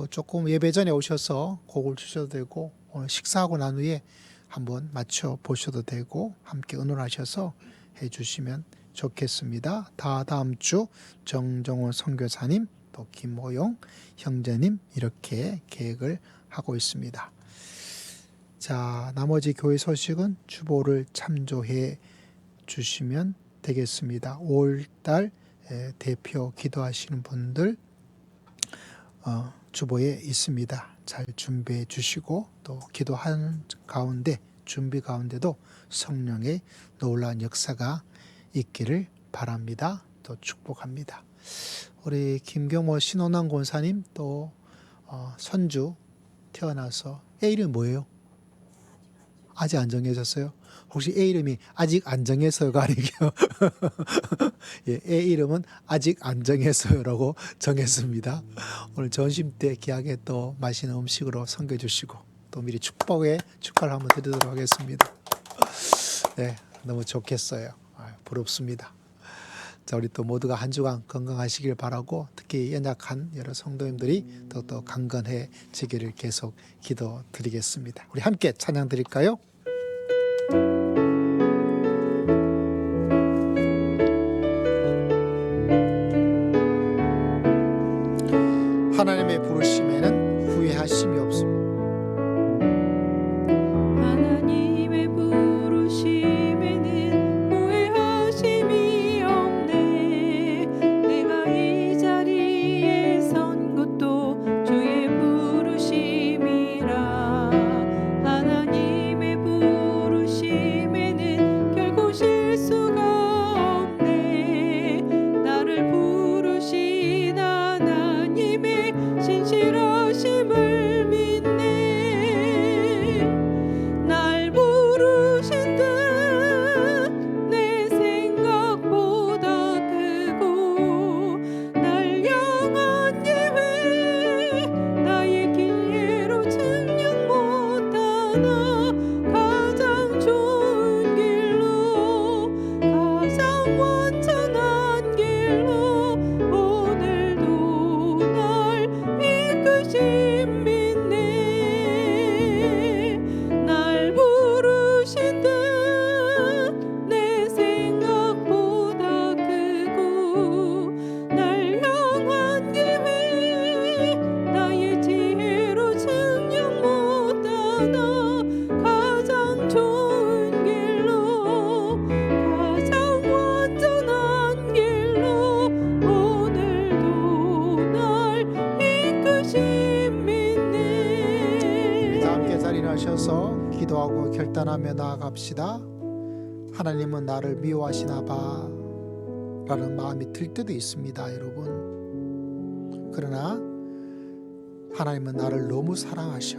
조금 예배 전에 오셔서 곡을 주셔도 되고 오늘 식사하고 난 후에 한번 맞춰 보셔도 되고 함께 의논하셔서 해주시면 좋겠습니다. 다음 주 정정원 선교사님 또 김호용 형제님 이렇게 계획을 하고 있습니다. 자, 나머지 교회 소식은 주보를 참조해 주시면 되겠습니다. 5월달 대표 기도하시는 분들 주보에 있습니다. 잘 준비해 주시고 또 기도하는 가운데 준비 가운데도 성령의 놀라운 역사가 있기를 바랍니다. 또 축복합니다. 우리 김경호 신원환 권사님 또 손주 태어나서 애 이름 뭐예요? 아직 안 정해졌어요? 혹시 애 이름이 아직 안 정해서가 아니고요. 예, 애 이름은 아직 안 정해서요라고 정했습니다. 오늘 점심 때 귀하게 또 맛있는 음식으로 섬겨주시고 또 미리 축하를 한번 드리도록 하겠습니다. 네, 너무 좋겠어요. 부럽습니다. 자, 우리 또 모두가 한 주간 건강하시길 바라고 특히 연약한 여러 성도님들이 더욱더 강건해지기를 계속 기도드리겠습니다. 우리 함께 찬양 드릴까요? 하나님의 부르심에는 후회하심이 없습니다. 하나님의 부르심에는 후회하심이 없네. 내가 이 자리에 선 것도 주의 부르심이라. 하나님의 부르심에는 결코 실수가 없네. 나를 부르신 하나님의 신실하심을 믿네. 날 부르신 듯 내 생각보다 크고 날 향한 계획 나의 기회로 측량 못하나 가장 좋은 길로 가장 완전한 길로 오늘도 날 이끄심 믿네. 날 부르신 듯 내 생각보다 크고 날 향한 계획 나의 지혜로 측량 못하나 가장 좋은 길로 가장 완전한 길로 오늘도 날 이끄심 믿네. 자, 함께 자리하셔서 기도하고 결단하며 나아갑시다. 하나님은 나를 미워하시나 봐 라는 마음이 들 때도 있습니다, 여러분. 그러나 하나님은 나를 너무 사랑하셔.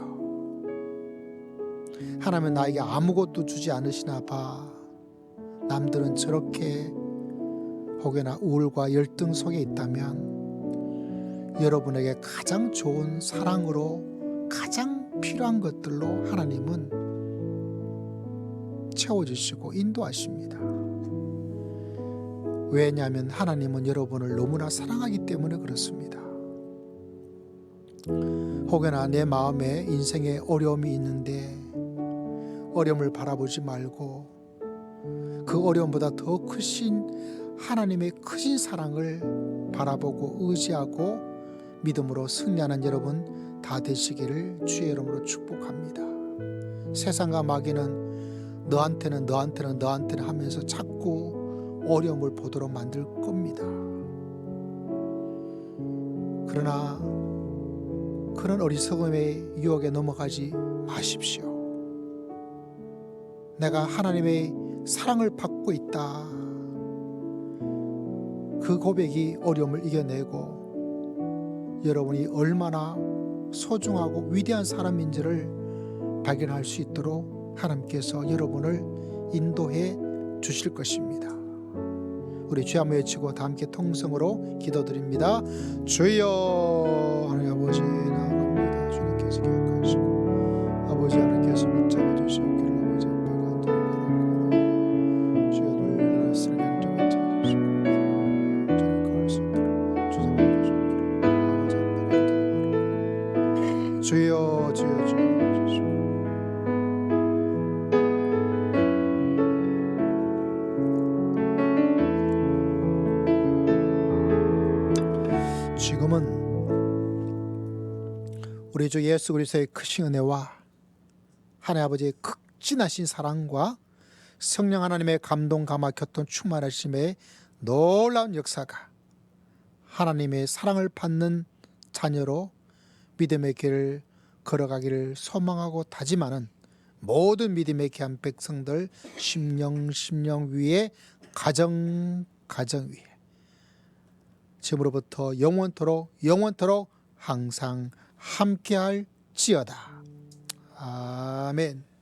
하나님은 나에게 아무것도 주지 않으시나 봐. 남들은 저렇게 혹여나 우울과 열등 속에 있다면 여러분에게 가장 좋은 사랑으로 가장 필요한 것들로 하나님은 채워주시고 인도하십니다. 왜냐하면 하나님은 여러분을 너무나 사랑하기 때문에 그렇습니다. 혹여나 내 마음에 인생에 어려움이 있는데 어려움을 바라보지 말고 그 어려움보다 더 크신 하나님의 크신 사랑을 바라보고 의지하고 믿음으로 승리하는 여러분 다 되시기를 주의 이름으로 축복합니다. 세상과 마귀는 너한테는 하면서 자꾸 어려움을 보도록 만들 겁니다. 그러나 그런 어리석음의 유혹에 넘어가지 마십시오. 내가 하나님의 사랑을 받고 있다. 그 고백이 어려움을 이겨내고 여러분이 얼마나 소중하고 위대한 사람인지를 발견할 수 있도록 하나님께서 여러분을 인도해 주실 것입니다. 우리 주여 한번 외치고 다 함께 통성으로 기도드립니다. 주여, 하나님 아버지 나아갑니다. 주님께서 기억하시고 아버지 하나님께서 붙잡아 주시옵기를 아버지 앞에 간절히 바랍니다. 주여 놀라 쓰는 양정을 찾으시고 저를 걸을 수 있도록 주장해 주시옵기를 아버지 앞에 간절히 바랍니다. 주여 주여 주여 주시고 지금은 우리 주 예수 그리스도의 크신 은혜와 하나님 아버지의 극진하신 사랑과 성령 하나님의 감동 감화 교통 충만하심의 놀라운 역사가 하나님의 사랑을 받는 자녀로 믿음의 길을 걸어가기를 소망하고 다짐하는 모든 믿음의 귀한 백성들 심령 위에 가정 위에 지금으로부터 영원토록 항상 함께할지어다. 아멘.